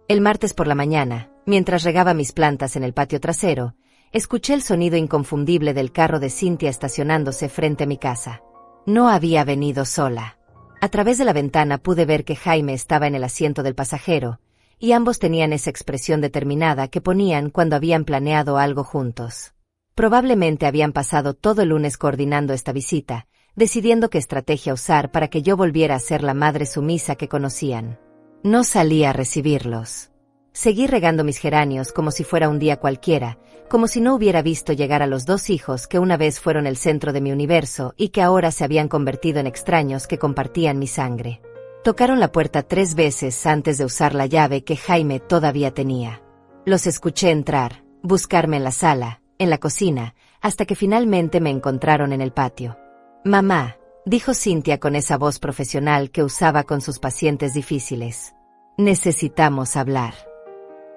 El martes por la mañana, mientras regaba mis plantas en el patio trasero, escuché el sonido inconfundible del carro de Cynthia estacionándose frente a mi casa. No había venido sola. A través de la ventana pude ver que Jaime estaba en el asiento del pasajero, y ambos tenían esa expresión determinada que ponían cuando habían planeado algo juntos. Probablemente habían pasado todo el lunes coordinando esta visita, decidiendo qué estrategia usar para que yo volviera a ser la madre sumisa que conocían. No salí a recibirlos. Seguí regando mis geranios como si fuera un día cualquiera, como si no hubiera visto llegar a los dos hijos que una vez fueron el centro de mi universo y que ahora se habían convertido en extraños que compartían mi sangre. Tocaron la puerta 3 veces antes de usar la llave que Jaime todavía tenía. Los escuché entrar, buscarme en la sala, en la cocina, hasta que finalmente me encontraron en el patio. Mamá, dijo Cynthia con esa voz profesional que usaba con sus pacientes difíciles. Necesitamos hablar.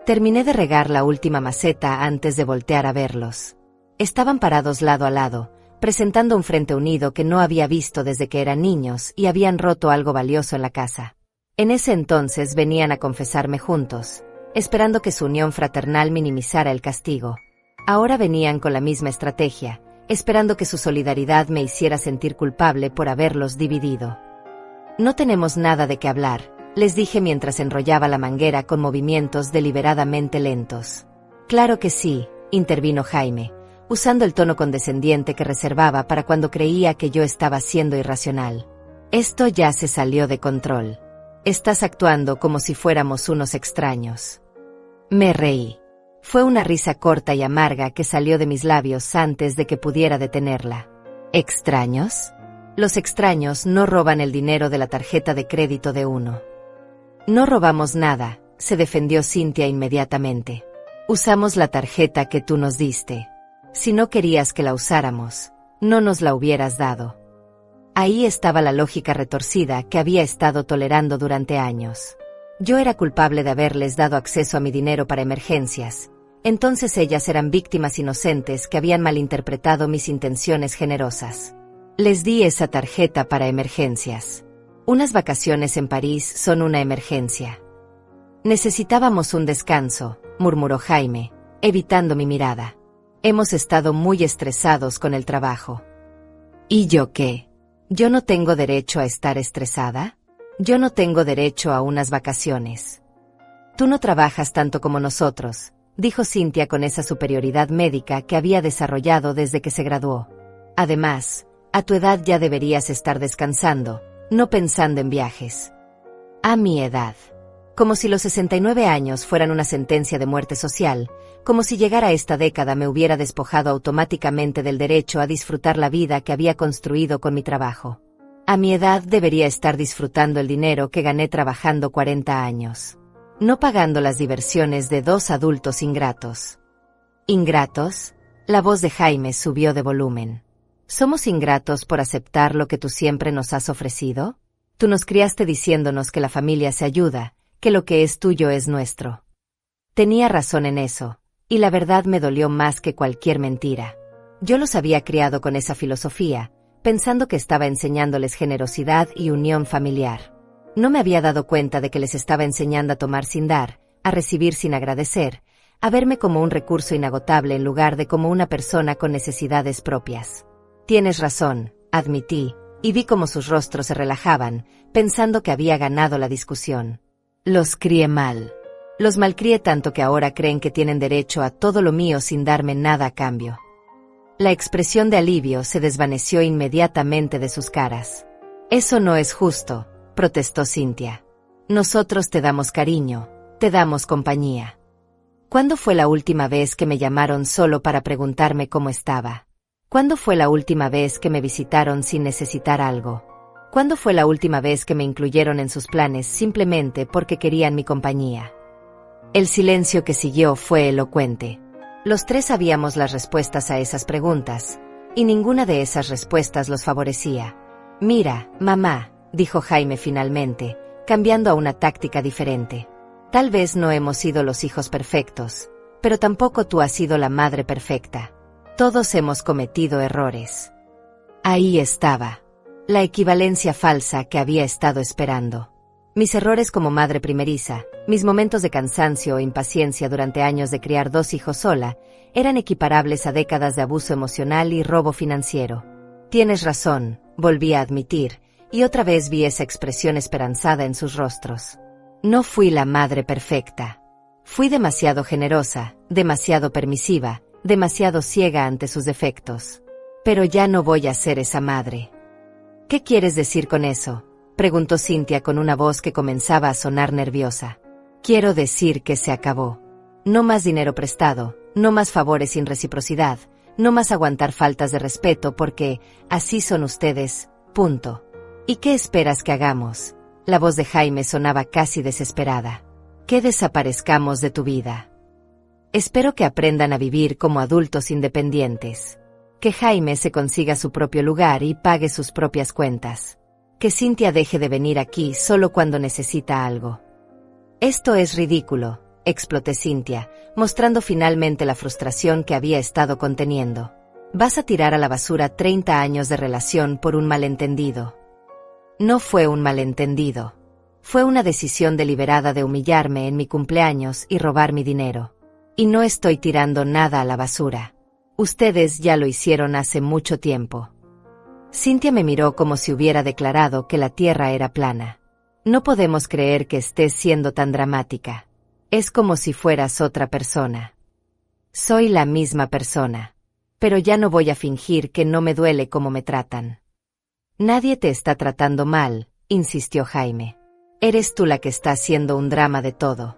Terminé de regar la última maceta antes de voltear a verlos. Estaban parados lado a lado, presentando un frente unido que no había visto desde que eran niños y habían roto algo valioso en la casa. En ese entonces venían a confesarme juntos, esperando que su unión fraternal minimizara el castigo. Ahora venían con la misma estrategia, esperando que su solidaridad me hiciera sentir culpable por haberlos dividido. No tenemos nada de qué hablar, les dije mientras enrollaba la manguera con movimientos deliberadamente lentos. Claro que sí, intervino Jaime, usando el tono condescendiente que reservaba para cuando creía que yo estaba siendo irracional. Esto ya se salió de control. Estás actuando como si fuéramos unos extraños. Me reí. Fue una risa corta y amarga que salió de mis labios antes de que pudiera detenerla. ¿Extraños? Los extraños no roban el dinero de la tarjeta de crédito de uno. No robamos nada, se defendió Cynthia inmediatamente. Usamos la tarjeta que tú nos diste. Si no querías que la usáramos, no nos la hubieras dado. Ahí estaba la lógica retorcida que había estado tolerando durante años. Yo era culpable de haberles dado acceso a mi dinero para emergencias. Entonces ellas eran víctimas inocentes que habían malinterpretado mis intenciones generosas. Les di esa tarjeta para emergencias. Unas vacaciones en París son una emergencia. Necesitábamos un descanso, murmuró Jaime, evitando mi mirada. Hemos estado muy estresados con el trabajo. ¿Y yo qué? ¿Yo no tengo derecho a estar estresada? ¿Yo no tengo derecho a unas vacaciones? Tú no trabajas tanto como nosotros, dijo Cynthia con esa superioridad médica que había desarrollado desde que se graduó. Además, a tu edad ya deberías estar descansando, no pensando en viajes. A mi edad. Como si los 69 años fueran una sentencia de muerte social, como si llegar a esta década me hubiera despojado automáticamente del derecho a disfrutar la vida que había construido con mi trabajo. A mi edad debería estar disfrutando el dinero que gané trabajando 40 años. No pagando las diversiones de 2 adultos ingratos. ¿Ingratos? La voz de Jaime subió de volumen. ¿Somos ingratos por aceptar lo que tú siempre nos has ofrecido? Tú nos criaste diciéndonos que la familia se ayuda, que lo que es tuyo es nuestro. Tenía razón en eso, y la verdad me dolió más que cualquier mentira. Yo los había criado con esa filosofía, pensando que estaba enseñándoles generosidad y unión familiar. No me había dado cuenta de que les estaba enseñando a tomar sin dar, a recibir sin agradecer, a verme como un recurso inagotable en lugar de como una persona con necesidades propias. Tienes razón, admití, y vi cómo sus rostros se relajaban, pensando que había ganado la discusión. Los crié mal. Los malcrié tanto que ahora creen que tienen derecho a todo lo mío sin darme nada a cambio. La expresión de alivio se desvaneció inmediatamente de sus caras. Eso no es justo, protestó Cynthia. Nosotros te damos cariño, te damos compañía. ¿Cuándo fue la última vez que me llamaron solo para preguntarme cómo estaba? ¿Cuándo fue la última vez que me visitaron sin necesitar algo? ¿Cuándo fue la última vez que me incluyeron en sus planes simplemente porque querían mi compañía? El silencio que siguió fue elocuente. Los tres sabíamos las respuestas a esas preguntas, y ninguna de esas respuestas los favorecía. Mira, mamá, dijo Jaime finalmente, cambiando a una táctica diferente. Tal vez no hemos sido los hijos perfectos, pero tampoco tú has sido la madre perfecta. Todos hemos cometido errores. Ahí estaba. La equivalencia falsa que había estado esperando. Mis errores como madre primeriza, mis momentos de cansancio o impaciencia durante años de criar 2 hijos sola, eran equiparables a décadas de abuso emocional y robo financiero. Tienes razón, volví a admitir, y otra vez vi esa expresión esperanzada en sus rostros. No fui la madre perfecta. Fui demasiado generosa, demasiado permisiva, demasiado ciega ante sus defectos. Pero ya no voy a ser esa madre. ¿Qué quieres decir con eso?, preguntó Cynthia con una voz que comenzaba a sonar nerviosa. Quiero decir que se acabó. No más dinero prestado, no más favores sin reciprocidad, no más aguantar faltas de respeto porque así son ustedes, punto. ¿Y qué esperas que hagamos? La voz de Jaime sonaba casi desesperada. Que desaparezcamos de tu vida. Espero que aprendan a vivir como adultos independientes. Que Jaime se consiga su propio lugar y pague sus propias cuentas. Que Cynthia deje de venir aquí solo cuando necesita algo. Esto es ridículo, exploté Cynthia, mostrando finalmente la frustración que había estado conteniendo. Vas a tirar a la basura 30 años de relación por un malentendido. No fue un malentendido. Fue una decisión deliberada de humillarme en mi cumpleaños y robar mi dinero. Y no estoy tirando nada a la basura. Ustedes ya lo hicieron hace mucho tiempo. Cynthia me miró como si hubiera declarado que la tierra era plana. No podemos creer que estés siendo tan dramática. Es como si fueras otra persona. Soy la misma persona. Pero ya no voy a fingir que no me duele cómo me tratan. Nadie te está tratando mal, insistió Jaime. Eres tú la que está haciendo un drama de todo.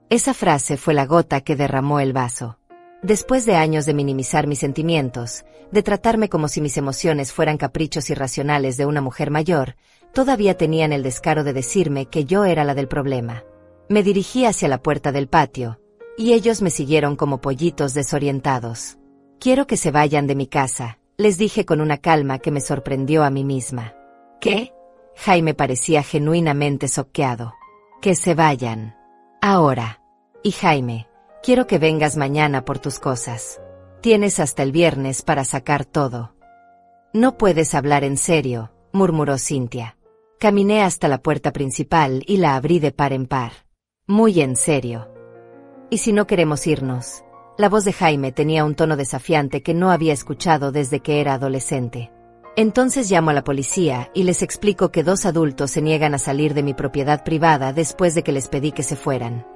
Esa frase fue la gota que derramó el vaso. Después de años de minimizar mis sentimientos, de tratarme como si mis emociones fueran caprichos irracionales de una mujer mayor, todavía tenían el descaro de decirme que yo era la del problema. Me dirigí hacia la puerta del patio, y ellos me siguieron como pollitos desorientados. Quiero que se vayan de mi casa, les dije con una calma que me sorprendió a mí misma. ¿Qué? Jaime parecía genuinamente choqueado. Que se vayan. Ahora. Y Jaime, quiero que vengas mañana por tus cosas. Tienes hasta el viernes para sacar todo. No puedes hablar en serio, murmuró Cynthia. Caminé hasta la puerta principal y la abrí de par en par. Muy en serio. ¿Y si no queremos irnos? La voz de Jaime tenía un tono desafiante que no había escuchado desde que era adolescente. Entonces llamo a la policía y les explico que 2 adultos se niegan a salir de mi propiedad privada después de que les pedí que se fueran.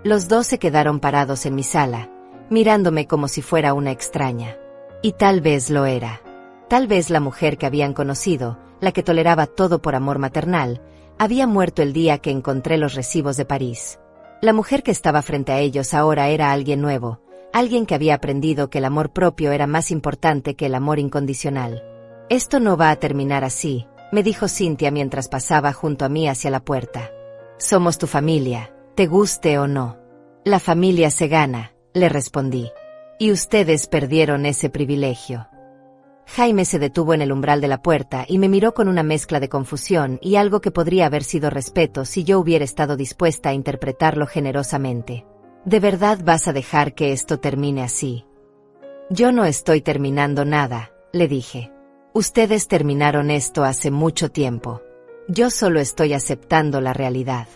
Los 2 se quedaron parados en mi sala, mirándome como si fuera una extraña. Y tal vez lo era. Tal vez la mujer que habían conocido, la que toleraba todo por amor maternal, había muerto el día que encontré los recibos de París. La mujer que estaba frente a ellos ahora era alguien nuevo, alguien que había aprendido que el amor propio era más importante que el amor incondicional. «Esto no va a terminar así», me dijo Cynthia mientras pasaba junto a mí hacia la puerta. «Somos tu familia, te guste o no. La familia se gana», le respondí. «Y ustedes perdieron ese privilegio». Jaime se detuvo en el umbral de la puerta y me miró con una mezcla de confusión y algo que podría haber sido respeto si yo hubiera estado dispuesta a interpretarlo generosamente. «¿De verdad vas a dejar que esto termine así?» «Yo no estoy terminando nada», le dije. «Ustedes terminaron esto hace mucho tiempo. Yo solo estoy aceptando la realidad».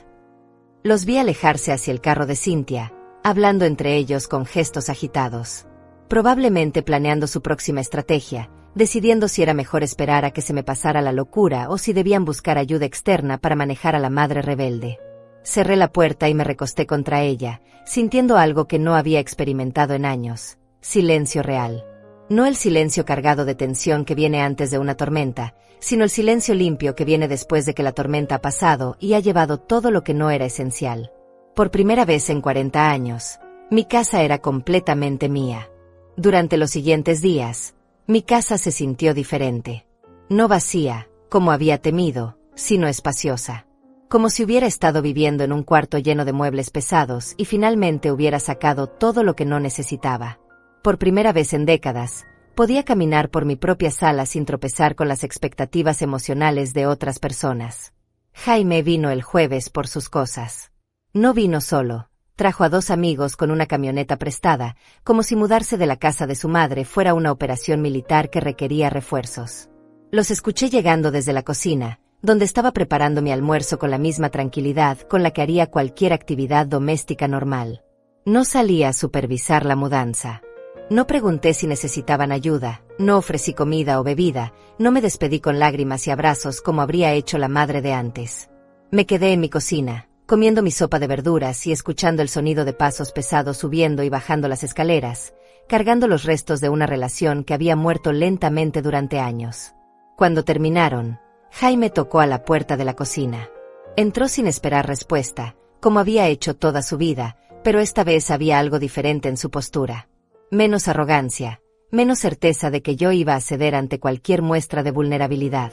Los vi alejarse hacia el carro de Cynthia, hablando entre ellos con gestos agitados. Probablemente planeando su próxima estrategia, decidiendo si era mejor esperar a que se me pasara la locura o si debían buscar ayuda externa para manejar a la madre rebelde. Cerré la puerta y me recosté contra ella, sintiendo algo que no había experimentado en años: silencio real. No el silencio cargado de tensión que viene antes de una tormenta, sino el silencio limpio que viene después de que la tormenta ha pasado y ha llevado todo lo que no era esencial. Por primera vez en 40 años, mi casa era completamente mía. Durante los siguientes días, mi casa se sintió diferente. No vacía, como había temido, sino espaciosa. Como si hubiera estado viviendo en un cuarto lleno de muebles pesados y finalmente hubiera sacado todo lo que no necesitaba. Por primera vez en décadas, podía caminar por mi propia sala sin tropezar con las expectativas emocionales de otras personas. Jaime vino el jueves por sus cosas. No vino solo, trajo a 2 amigos con una camioneta prestada, como si mudarse de la casa de su madre fuera una operación militar que requería refuerzos. Los escuché llegando desde la cocina, donde estaba preparando mi almuerzo con la misma tranquilidad con la que haría cualquier actividad doméstica normal. No salí a supervisar la mudanza. No pregunté si necesitaban ayuda, no ofrecí comida o bebida, no me despedí con lágrimas y abrazos como habría hecho la madre de antes. Me quedé en mi cocina, comiendo mi sopa de verduras y escuchando el sonido de pasos pesados subiendo y bajando las escaleras, cargando los restos de una relación que había muerto lentamente durante años. Cuando terminaron, Jaime tocó a la puerta de la cocina. Entró sin esperar respuesta, como había hecho toda su vida, pero esta vez había algo diferente en su postura. Menos arrogancia, menos certeza de que yo iba a ceder ante cualquier muestra de vulnerabilidad.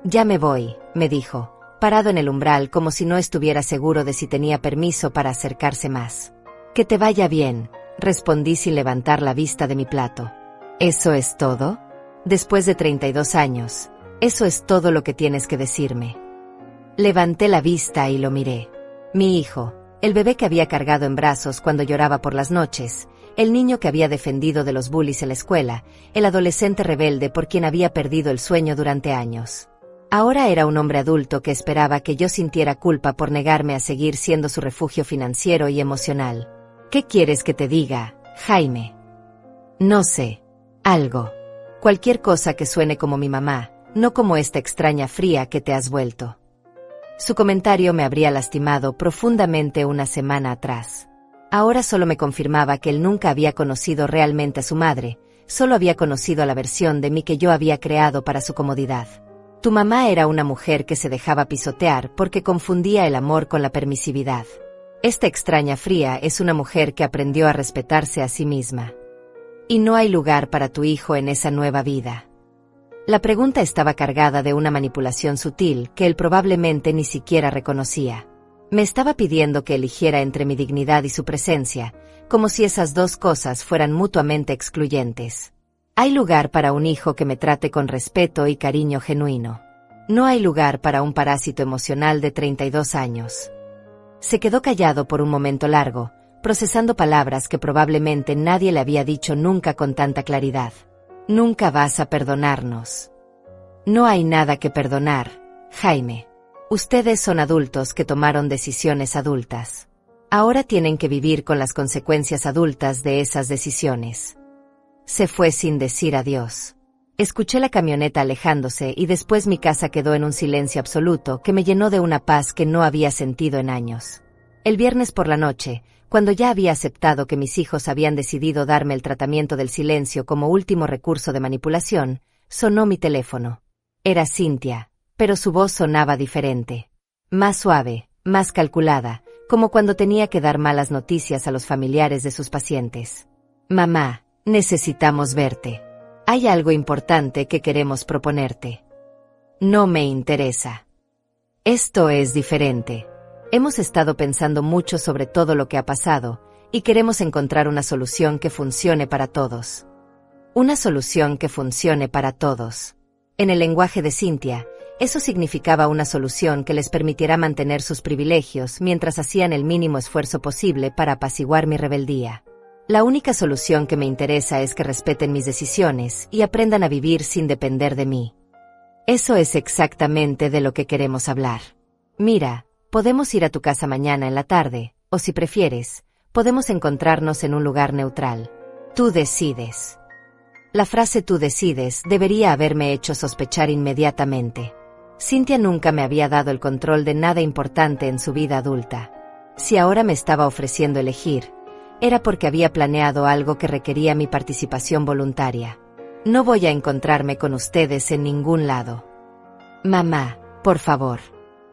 «Ya me voy», me dijo, parado en el umbral como si no estuviera seguro de si tenía permiso para acercarse más. «Que te vaya bien», respondí sin levantar la vista de mi plato. «¿Eso es todo? Después de 32 años, ¿eso es todo lo que tienes que decirme?» Levanté la vista y lo miré. Mi hijo, el bebé que había cargado en brazos cuando lloraba por las noches, el niño que había defendido de los bullies en la escuela, el adolescente rebelde por quien había perdido el sueño durante años. Ahora era un hombre adulto que esperaba que yo sintiera culpa por negarme a seguir siendo su refugio financiero y emocional. «¿Qué quieres que te diga, Jaime?» «No sé. Algo. Cualquier cosa que suene como mi mamá, no como esta extraña fría que te has vuelto». Su comentario me habría lastimado profundamente una semana atrás. Ahora solo me confirmaba que él nunca había conocido realmente a su madre, solo había conocido a la versión de mí que yo había creado para su comodidad. Tu mamá era una mujer que se dejaba pisotear porque confundía el amor con la permisividad. Esta extraña fría es una mujer que aprendió a respetarse a sí misma. Y no hay lugar para tu hijo en esa nueva vida. La pregunta estaba cargada de una manipulación sutil que él probablemente ni siquiera reconocía. Me estaba pidiendo que eligiera entre mi dignidad y su presencia, como si esas 2 cosas fueran mutuamente excluyentes. Hay lugar para un hijo que me trate con respeto y cariño genuino. No hay lugar para un parásito emocional de 32 años. Se quedó callado por un momento largo, procesando palabras que probablemente nadie le había dicho nunca con tanta claridad. «Nunca vas a perdonarnos». «No hay nada que perdonar, Jaime. Ustedes son adultos que tomaron decisiones adultas. Ahora tienen que vivir con las consecuencias adultas de esas decisiones». Se fue sin decir adiós. Escuché la camioneta alejándose y después mi casa quedó en un silencio absoluto que me llenó de una paz que no había sentido en años. El viernes por la noche, cuando ya había aceptado que mis hijos habían decidido darme el tratamiento del silencio como último recurso de manipulación, sonó mi teléfono. Era Cynthia, pero su voz sonaba diferente. Más suave, más calculada, como cuando tenía que dar malas noticias a los familiares de sus pacientes. Mamá, necesitamos verte. Hay algo importante que queremos proponerte. No me interesa. Esto es diferente. Hemos estado pensando mucho sobre todo lo que ha pasado, y queremos encontrar una solución que funcione para todos. Una solución que funcione para todos. En el lenguaje de Cynthia, eso significaba una solución que les permitiera mantener sus privilegios mientras hacían el mínimo esfuerzo posible para apaciguar mi rebeldía. La única solución que me interesa es que respeten mis decisiones y aprendan a vivir sin depender de mí. Eso es exactamente de lo que queremos hablar. Mira, podemos ir a tu casa mañana en la tarde, o si prefieres, podemos encontrarnos en un lugar neutral. Tú decides. La frase "tú decides" debería haberme hecho sospechar inmediatamente. Cynthia nunca me había dado el control de nada importante en su vida adulta. Si ahora me estaba ofreciendo elegir, era porque había planeado algo que requería mi participación voluntaria. No voy a encontrarme con ustedes en ningún lado. Mamá, por favor.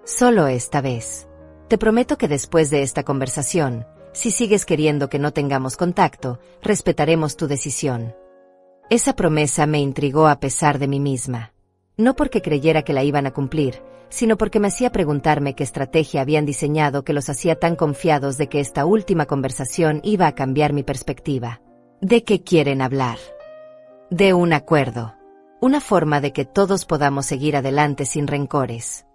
Solo esta vez. Te prometo que después de esta conversación, si sigues queriendo que no tengamos contacto, respetaremos tu decisión. Esa promesa me intrigó a pesar de mí misma. No porque creyera que la iban a cumplir, sino porque me hacía preguntarme qué estrategia habían diseñado que los hacía tan confiados de que esta última conversación iba a cambiar mi perspectiva. ¿De qué quieren hablar? De un acuerdo. Una forma de que todos podamos seguir adelante sin rencores.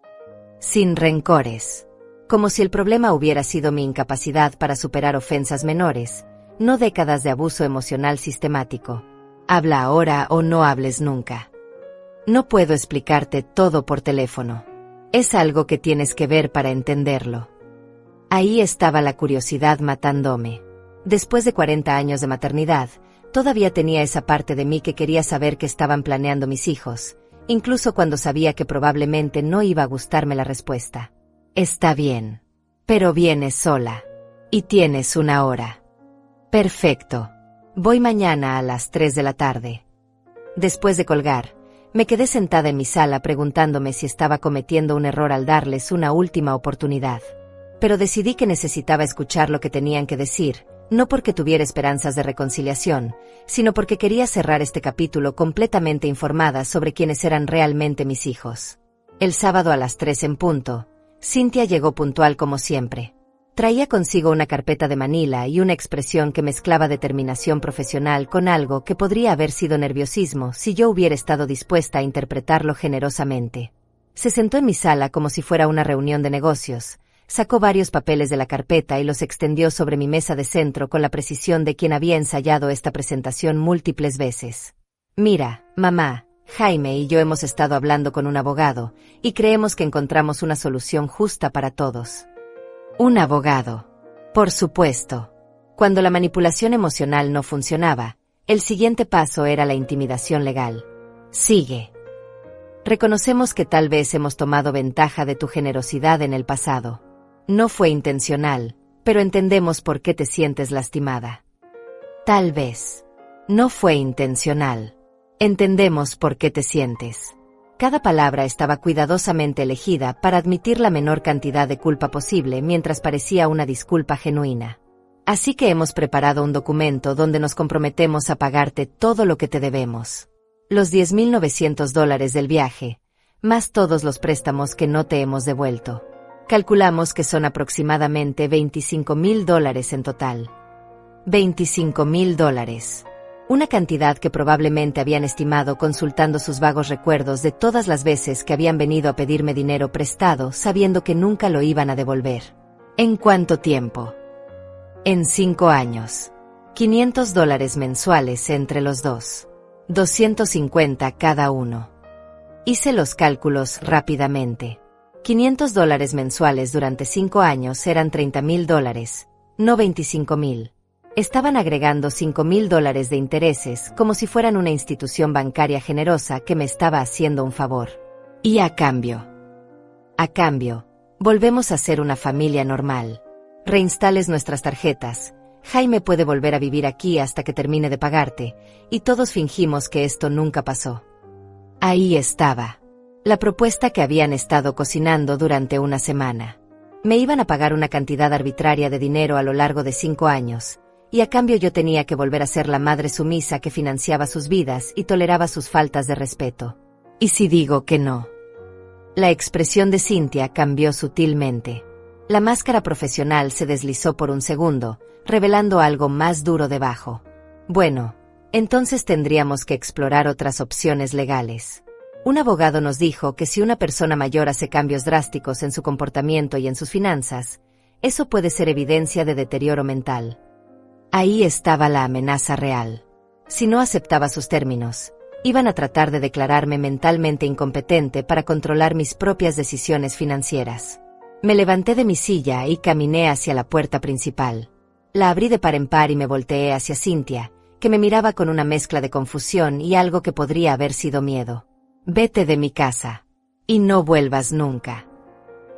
Sin rencores. Como si el problema hubiera sido mi incapacidad para superar ofensas menores, no décadas de abuso emocional sistemático. Habla ahora o no hables nunca. No puedo explicarte todo por teléfono. Es algo que tienes que ver para entenderlo. Ahí estaba la curiosidad matándome. Después de 40 años de maternidad, todavía tenía esa parte de mí que quería saber qué estaban planeando mis hijos, incluso cuando sabía que probablemente no iba a gustarme la respuesta. Está bien. Pero vienes sola. Y tienes una hora. Perfecto. Voy mañana a las 3 de la tarde. Después de colgar, me quedé sentada en mi sala preguntándome si estaba cometiendo un error al darles una última oportunidad. Pero decidí que necesitaba escuchar lo que tenían que decir, no porque tuviera esperanzas de reconciliación, sino porque quería cerrar este capítulo completamente informada sobre quiénes eran realmente mis hijos. El sábado a las 3 en punto, Cynthia llegó puntual como siempre. Traía consigo una carpeta de manila y una expresión que mezclaba determinación profesional con algo que podría haber sido nerviosismo si yo hubiera estado dispuesta a interpretarlo generosamente. Se sentó en mi sala como si fuera una reunión de negocios, sacó varios papeles de la carpeta y los extendió sobre mi mesa de centro con la precisión de quien había ensayado esta presentación múltiples veces. Mira, mamá, Jaime y yo hemos estado hablando con un abogado, y creemos que encontramos una solución justa para todos. Un abogado. Por supuesto. Cuando la manipulación emocional no funcionaba, el siguiente paso era la intimidación legal. Sigue. Reconocemos que tal vez hemos tomado ventaja de tu generosidad en el pasado. No fue intencional, pero entendemos por qué te sientes lastimada. Tal vez. No fue intencional. Entendemos por qué te sientes. Cada palabra estaba cuidadosamente elegida para admitir la menor cantidad de culpa posible mientras parecía una disculpa genuina. Así que hemos preparado un documento donde nos comprometemos a pagarte todo lo que te debemos. Los $10,900 del viaje, más todos los préstamos que no te hemos devuelto. Calculamos que son aproximadamente $25,000 en total. $25,000. Una cantidad que probablemente habían estimado consultando sus vagos recuerdos de todas las veces que habían venido a pedirme dinero prestado sabiendo que nunca lo iban a devolver. ¿En cuánto tiempo? En 5 años. $500 mensuales entre los dos. 250 cada uno. Hice los cálculos rápidamente. $500 mensuales durante 5 años eran $30,000, no $25,000. Estaban agregando $5,000 de intereses como si fueran una institución bancaria generosa que me estaba haciendo un favor. Y a cambio, volvemos a ser una familia normal. Reinstales nuestras tarjetas. Jaime puede volver a vivir aquí hasta que termine de pagarte, y todos fingimos que esto nunca pasó. Ahí estaba. La propuesta que habían estado cocinando durante una semana. Me iban a pagar una cantidad arbitraria de dinero a lo largo de 5 años, y a cambio yo tenía que volver a ser la madre sumisa que financiaba sus vidas y toleraba sus faltas de respeto. ¿Y si digo que no? La expresión de Cynthia cambió sutilmente. La máscara profesional se deslizó por un segundo, revelando algo más duro debajo. Bueno, entonces tendríamos que explorar otras opciones legales. Un abogado nos dijo que si una persona mayor hace cambios drásticos en su comportamiento y en sus finanzas, eso puede ser evidencia de deterioro mental. Ahí estaba la amenaza real. Si no aceptaba sus términos, iban a tratar de declararme mentalmente incompetente para controlar mis propias decisiones financieras. Me levanté de mi silla y caminé hacia la puerta principal. La abrí de par en par y me volteé hacia Cynthia, que me miraba con una mezcla de confusión y algo que podría haber sido miedo. Vete de mi casa. Y no vuelvas nunca.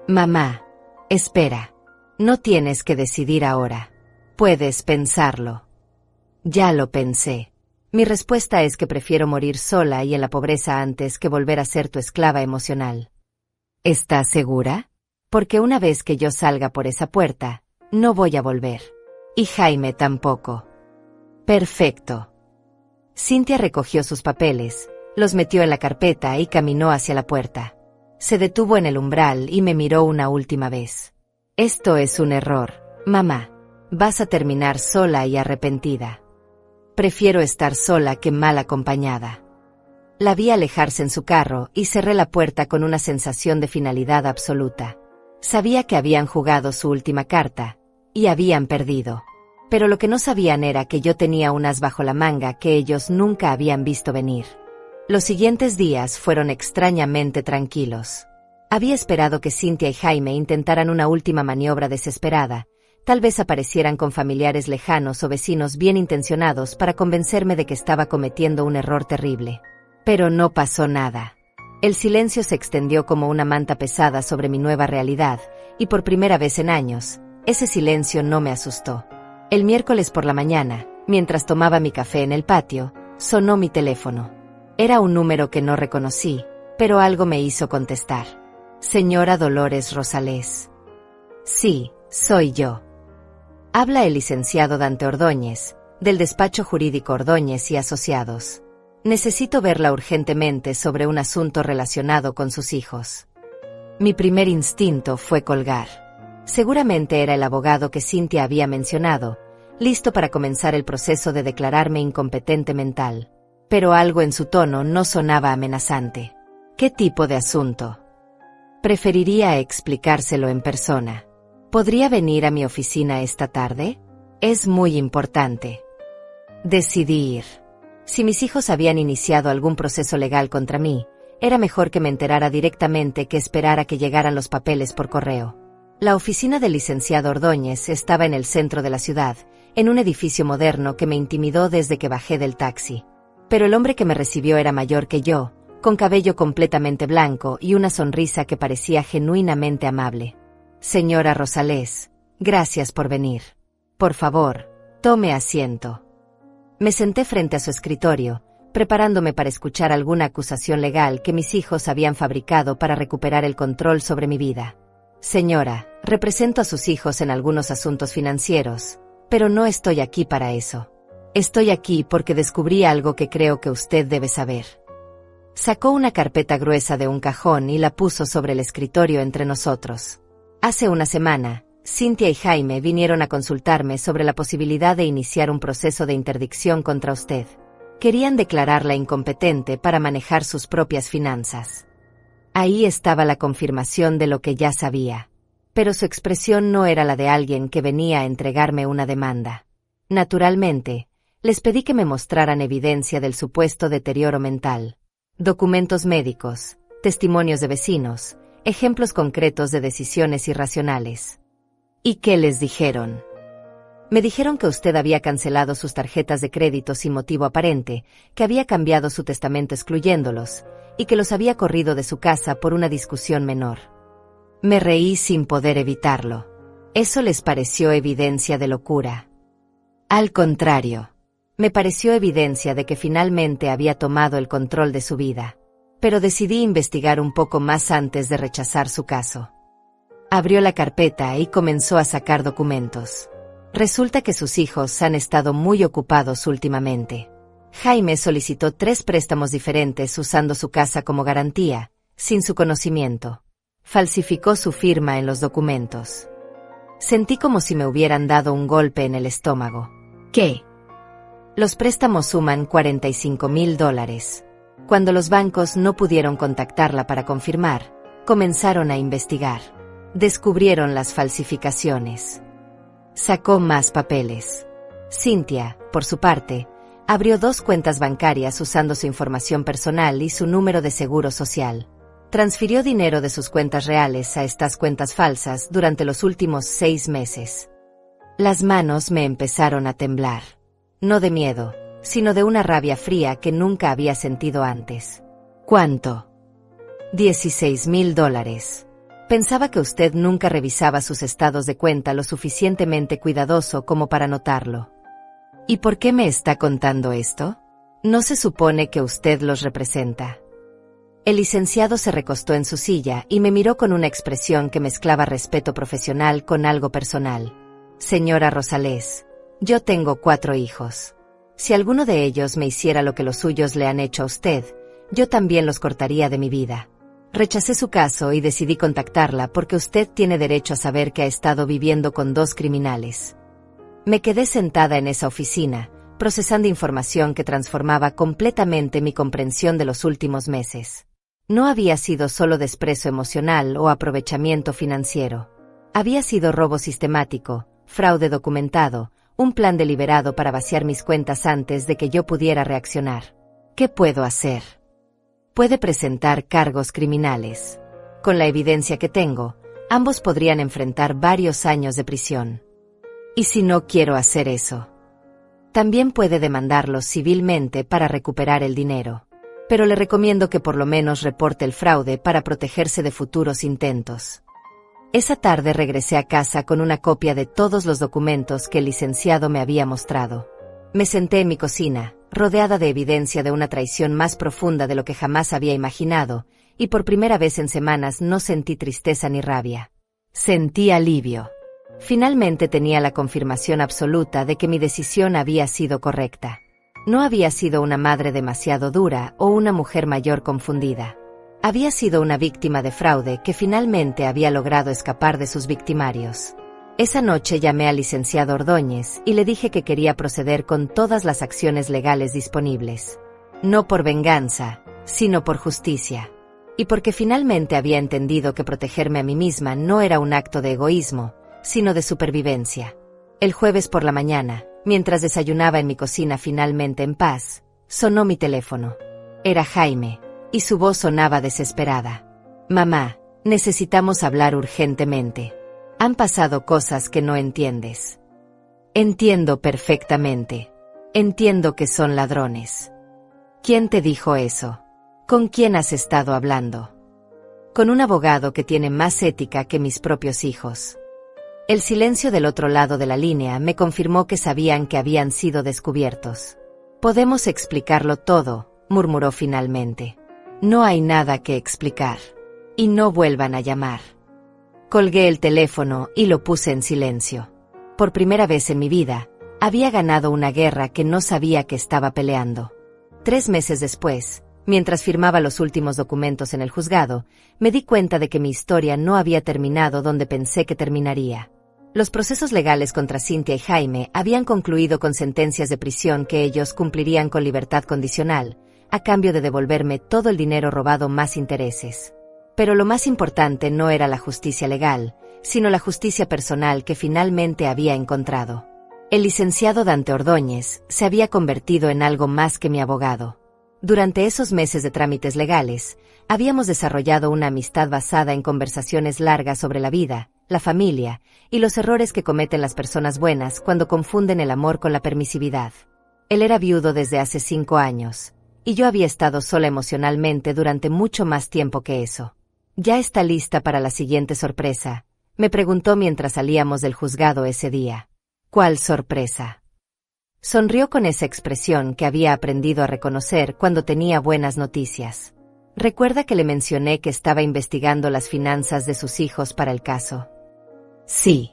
Mamá, espera. No tienes que decidir ahora. Puedes pensarlo. Ya lo pensé. Mi respuesta es que prefiero morir sola y en la pobreza antes que volver a ser tu esclava emocional. ¿Estás segura? Porque una vez que yo salga por esa puerta, no voy a volver. Y Jaime tampoco. Perfecto. Cynthia recogió sus papeles, los metió en la carpeta y caminó hacia la puerta. Se detuvo en el umbral y me miró una última vez. Esto es un error, mamá. Vas a terminar sola y arrepentida. Prefiero estar sola que mal acompañada. La vi alejarse en su carro y cerré la puerta con una sensación de finalidad absoluta. Sabía que habían jugado su última carta, y habían perdido. Pero lo que no sabían era que yo tenía un as bajo la manga que ellos nunca habían visto venir. Los siguientes días fueron extrañamente tranquilos. Había esperado que Cynthia y Jaime intentaran una última maniobra desesperada. Tal vez aparecieran con familiares lejanos o vecinos bien intencionados para convencerme de que estaba cometiendo un error terrible. Pero no pasó nada. El silencio se extendió como una manta pesada sobre mi nueva realidad, y por primera vez en años, ese silencio no me asustó. El miércoles por la mañana, mientras tomaba mi café en el patio, sonó mi teléfono. Era un número que no reconocí, pero algo me hizo contestar. Señora Dolores Rosales. Sí, soy yo. Habla el licenciado Dante Ordóñez, del despacho jurídico Ordóñez y Asociados. Necesito verla urgentemente sobre un asunto relacionado con sus hijos. Mi primer instinto fue colgar. Seguramente era el abogado que Cynthia había mencionado, listo para comenzar el proceso de declararme incompetente mental. Pero algo en su tono no sonaba amenazante. ¿Qué tipo de asunto? Preferiría explicárselo en persona. ¿Podría venir a mi oficina esta tarde? Es muy importante. Decidí ir. Si mis hijos habían iniciado algún proceso legal contra mí, era mejor que me enterara directamente que esperar a que llegaran los papeles por correo. La oficina del licenciado Ordóñez estaba en el centro de la ciudad, en un edificio moderno que me intimidó desde que bajé del taxi. Pero el hombre que me recibió era mayor que yo, con cabello completamente blanco y una sonrisa que parecía genuinamente amable. Señora Rosales, gracias por venir. Por favor, tome asiento. Me senté frente a su escritorio, preparándome para escuchar alguna acusación legal que mis hijos habían fabricado para recuperar el control sobre mi vida. Señora, represento a sus hijos en algunos asuntos financieros, pero no estoy aquí para eso. Estoy aquí porque descubrí algo que creo que usted debe saber. Sacó una carpeta gruesa de un cajón y la puso sobre el escritorio entre nosotros. Hace una semana, Cynthia y Jaime vinieron a consultarme sobre la posibilidad de iniciar un proceso de interdicción contra usted. Querían declararla incompetente para manejar sus propias finanzas. Ahí estaba la confirmación de lo que ya sabía. Pero su expresión no era la de alguien que venía a entregarme una demanda. Naturalmente, les pedí que me mostraran evidencia del supuesto deterioro mental. Documentos médicos, testimonios de vecinos, ejemplos concretos de decisiones irracionales. ¿Y qué les dijeron? Me dijeron que usted había cancelado sus tarjetas de crédito sin motivo aparente, que había cambiado su testamento excluyéndolos, y que los había corrido de su casa por una discusión menor. Me reí sin poder evitarlo. ¿Eso les pareció evidencia de locura? Al contrario. Me pareció evidencia de que finalmente había tomado el control de su vida. Pero decidí investigar un poco más antes de rechazar su caso. Abrió la carpeta y comenzó a sacar documentos. Resulta que sus hijos han estado muy ocupados últimamente. Jaime solicitó 3 préstamos diferentes usando su casa como garantía, sin su conocimiento. Falsificó su firma en los documentos. Sentí como si me hubieran dado un golpe en el estómago. ¿Qué? Los préstamos suman $45,000. Cuando los bancos no pudieron contactarla para confirmar, comenzaron a investigar. Descubrieron las falsificaciones. Sacó más papeles. Cynthia, por su parte, abrió 2 cuentas bancarias usando su información personal y su número de seguro social. Transfirió dinero de sus cuentas reales a estas cuentas falsas durante los últimos 6 meses. Las manos me empezaron a temblar. No de miedo, sino de una rabia fría que nunca había sentido antes. ¿Cuánto? $16,000. Pensaba que usted nunca revisaba sus estados de cuenta lo suficientemente cuidadoso como para notarlo. ¿Y por qué me está contando esto? ¿No se supone que usted los representa? El licenciado se recostó en su silla y me miró con una expresión que mezclaba respeto profesional con algo personal. Señora Rosales, yo tengo 4 hijos. Si alguno de ellos me hiciera lo que los suyos le han hecho a usted, yo también los cortaría de mi vida. Rechacé su caso y decidí contactarla porque usted tiene derecho a saber que ha estado viviendo con 2 criminales. Me quedé sentada en esa oficina, procesando información que transformaba completamente mi comprensión de los últimos meses. No había sido solo desprecio emocional o aprovechamiento financiero. Había sido robo sistemático, fraude documentado, un plan deliberado para vaciar mis cuentas antes de que yo pudiera reaccionar. ¿Qué puedo hacer? Puede presentar cargos criminales. Con la evidencia que tengo, ambos podrían enfrentar varios años de prisión. ¿Y si no quiero hacer eso? También puede demandarlos civilmente para recuperar el dinero. Pero le recomiendo que por lo menos reporte el fraude para protegerse de futuros intentos. Esa tarde regresé a casa con una copia de todos los documentos que el licenciado me había mostrado. Me senté en mi cocina, rodeada de evidencia de una traición más profunda de lo que jamás había imaginado, y por primera vez en semanas no sentí tristeza ni rabia. Sentí alivio. Finalmente tenía la confirmación absoluta de que mi decisión había sido correcta. No había sido una madre demasiado dura o una mujer mayor confundida. Había sido una víctima de fraude que finalmente había logrado escapar de sus victimarios. Esa noche llamé al licenciado Ordóñez y le dije que quería proceder con todas las acciones legales disponibles. No por venganza, sino por justicia. Y porque finalmente había entendido que protegerme a mí misma no era un acto de egoísmo, sino de supervivencia. El jueves por la mañana, mientras desayunaba en mi cocina finalmente en paz, sonó mi teléfono. Era Jaime, y su voz sonaba desesperada. Mamá, necesitamos hablar urgentemente. Han pasado cosas que no entiendes. Entiendo perfectamente. Entiendo que son ladrones. ¿Quién te dijo eso? ¿Con quién has estado hablando? Con un abogado que tiene más ética que mis propios hijos. El silencio del otro lado de la línea me confirmó que sabían que habían sido descubiertos. Podemos explicarlo todo, murmuró finalmente. No hay nada que explicar. Y no vuelvan a llamar. Colgué el teléfono y lo puse en silencio. Por primera vez en mi vida, había ganado una guerra que no sabía que estaba peleando. 3 meses después, mientras firmaba los últimos documentos en el juzgado, me di cuenta de que mi historia no había terminado donde pensé que terminaría. Los procesos legales contra Cynthia y Jaime habían concluido con sentencias de prisión que ellos cumplirían con libertad condicional, a cambio de devolverme todo el dinero robado más intereses. Pero lo más importante no era la justicia legal, sino la justicia personal que finalmente había encontrado. El licenciado Dante Ordóñez se había convertido en algo más que mi abogado. Durante esos meses de trámites legales, habíamos desarrollado una amistad basada en conversaciones largas sobre la vida, la familia, y los errores que cometen las personas buenas cuando confunden el amor con la permisividad. Él era viudo desde hace 5 años, y yo había estado sola emocionalmente durante mucho más tiempo que eso. ¿Ya está lista para la siguiente sorpresa?, me preguntó mientras salíamos del juzgado ese día. ¿Cuál sorpresa? Sonrió con esa expresión que había aprendido a reconocer cuando tenía buenas noticias. ¿Recuerda que le mencioné que estaba investigando las finanzas de sus hijos para el caso? Sí.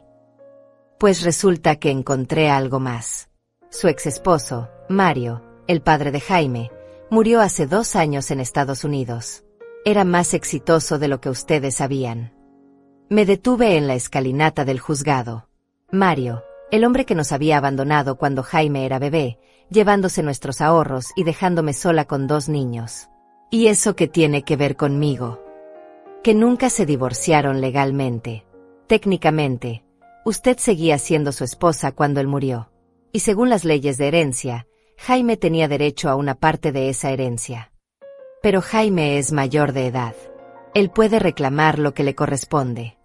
Pues resulta que encontré algo más. Su exesposo, Mario, el padre de Jaime, murió hace 2 años en Estados Unidos. Era más exitoso de lo que ustedes sabían. Me detuve en la escalinata del juzgado. Mario, el hombre que nos había abandonado cuando Jaime era bebé, llevándose nuestros ahorros y dejándome sola con 2 niños. ¿Y eso qué tiene que ver conmigo? Que nunca se divorciaron legalmente. Técnicamente, usted seguía siendo su esposa cuando él murió. Y según las leyes de herencia, Jaime tenía derecho a una parte de esa herencia. Pero Jaime es mayor de edad. Él puede reclamar lo que le corresponde.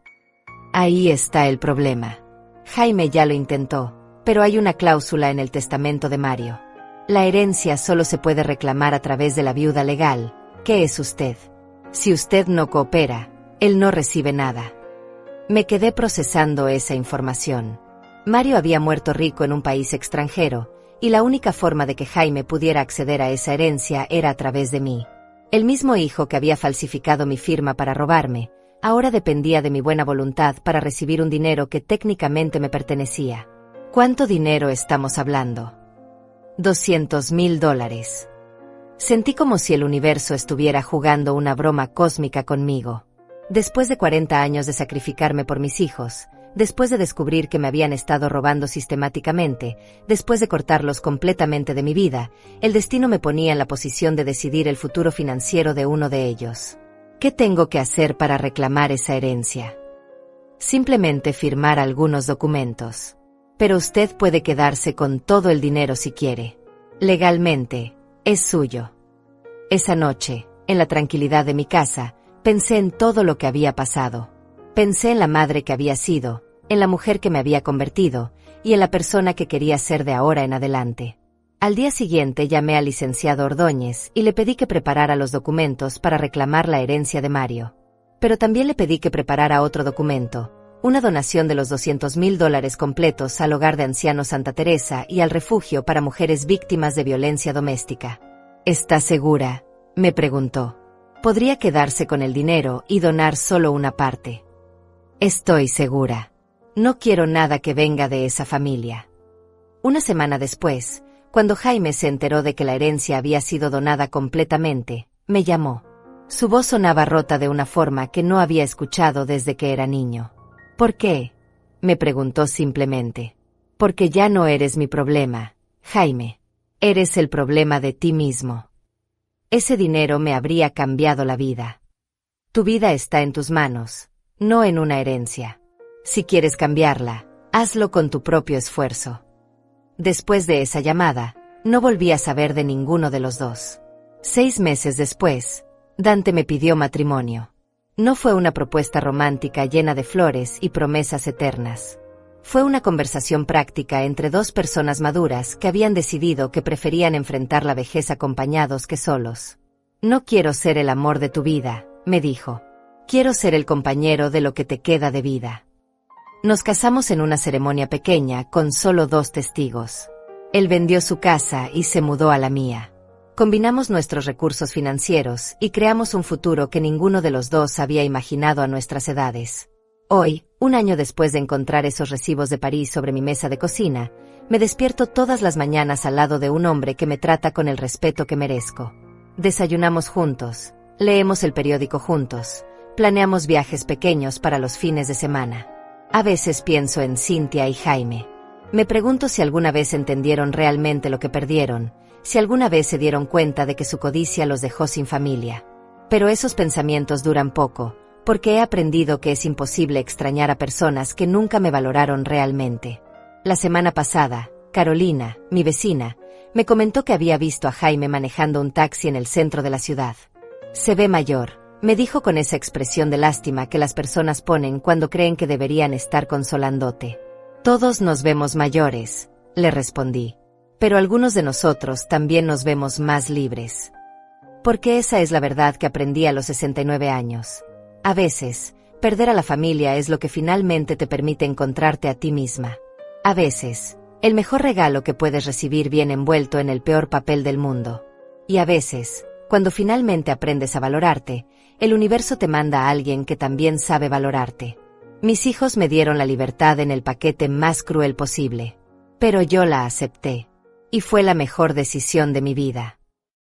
Ahí está el problema. Jaime ya lo intentó, pero hay una cláusula en el testamento de Mario. La herencia solo se puede reclamar a través de la viuda legal, que es usted. Si usted no coopera, él no recibe nada. Me quedé procesando esa información. Mario había muerto rico en un país extranjero, y la única forma de que Jaime pudiera acceder a esa herencia era a través de mí. El mismo hijo que había falsificado mi firma para robarme, ahora dependía de mi buena voluntad para recibir un dinero que técnicamente me pertenecía. ¿Cuánto dinero estamos hablando? $200,000. Sentí como si el universo estuviera jugando una broma cósmica conmigo. Después de 40 años de sacrificarme por mis hijos, después de descubrir que me habían estado robando sistemáticamente, después de cortarlos completamente de mi vida, el destino me ponía en la posición de decidir el futuro financiero de uno de ellos. ¿Qué tengo que hacer para reclamar esa herencia? Simplemente firmar algunos documentos. Pero usted puede quedarse con todo el dinero si quiere. Legalmente, es suyo. Esa noche, en la tranquilidad de mi casa, pensé en todo lo que había pasado. Pensé en la madre que había sido, en la mujer que me había convertido, y en la persona que quería ser de ahora en adelante. Al día siguiente llamé al licenciado Ordóñez y le pedí que preparara los documentos para reclamar la herencia de Mario. Pero también le pedí que preparara otro documento, una donación de los $200,000 completos al Hogar de Ancianos Santa Teresa y al refugio para mujeres víctimas de violencia doméstica. ¿Está segura?, me preguntó. Podría quedarse con el dinero y donar solo una parte. Estoy segura. No quiero nada que venga de esa familia. Una semana después, cuando Jaime se enteró de que la herencia había sido donada completamente, me llamó. Su voz sonaba rota de una forma que no había escuchado desde que era niño. ¿Por qué?, me preguntó simplemente. Porque ya no eres mi problema, Jaime. Eres el problema de ti mismo. Ese dinero me habría cambiado la vida. Tu vida está en tus manos, no en una herencia. Si quieres cambiarla, hazlo con tu propio esfuerzo. Después de esa llamada, no volví a saber de ninguno de los dos. 6 meses después, Dante me pidió matrimonio. No fue una propuesta romántica llena de flores y promesas eternas. Fue una conversación práctica entre 2 personas maduras que habían decidido que preferían enfrentar la vejez acompañados que solos. No quiero ser el amor de tu vida, me dijo. Quiero ser el compañero de lo que te queda de vida. Nos casamos en una ceremonia pequeña con solo 2 testigos. Él vendió su casa y se mudó a la mía. Combinamos nuestros recursos financieros y creamos un futuro que ninguno de los dos había imaginado a nuestras edades. Hoy, 1 año después de encontrar esos recibos de París sobre mi mesa de cocina, me despierto todas las mañanas al lado de un hombre que me trata con el respeto que merezco. Desayunamos juntos, leemos el periódico juntos, planeamos viajes pequeños para los fines de semana. A veces pienso en Cynthia y Jaime. Me pregunto si alguna vez entendieron realmente lo que perdieron, si alguna vez se dieron cuenta de que su codicia los dejó sin familia. Pero esos pensamientos duran poco, porque he aprendido que es imposible extrañar a personas que nunca me valoraron realmente. La semana pasada, Carolina, mi vecina, me comentó que había visto a Jaime manejando un taxi en el centro de la ciudad. Se ve mayor, Me dijo con esa expresión de lástima que las personas ponen cuando creen que deberían estar consolándote. Todos nos vemos mayores, le respondí. Pero algunos de nosotros también nos vemos más libres. Porque esa es la verdad que aprendí a los 69 años. A veces, perder a la familia es lo que finalmente te permite encontrarte a ti misma. A veces, el mejor regalo que puedes recibir viene envuelto en el peor papel del mundo. Y a veces, cuando finalmente aprendes a valorarte, el universo te manda a alguien que también sabe valorarte. Mis hijos me dieron la libertad en el paquete más cruel posible. Pero yo la acepté. Y fue la mejor decisión de mi vida.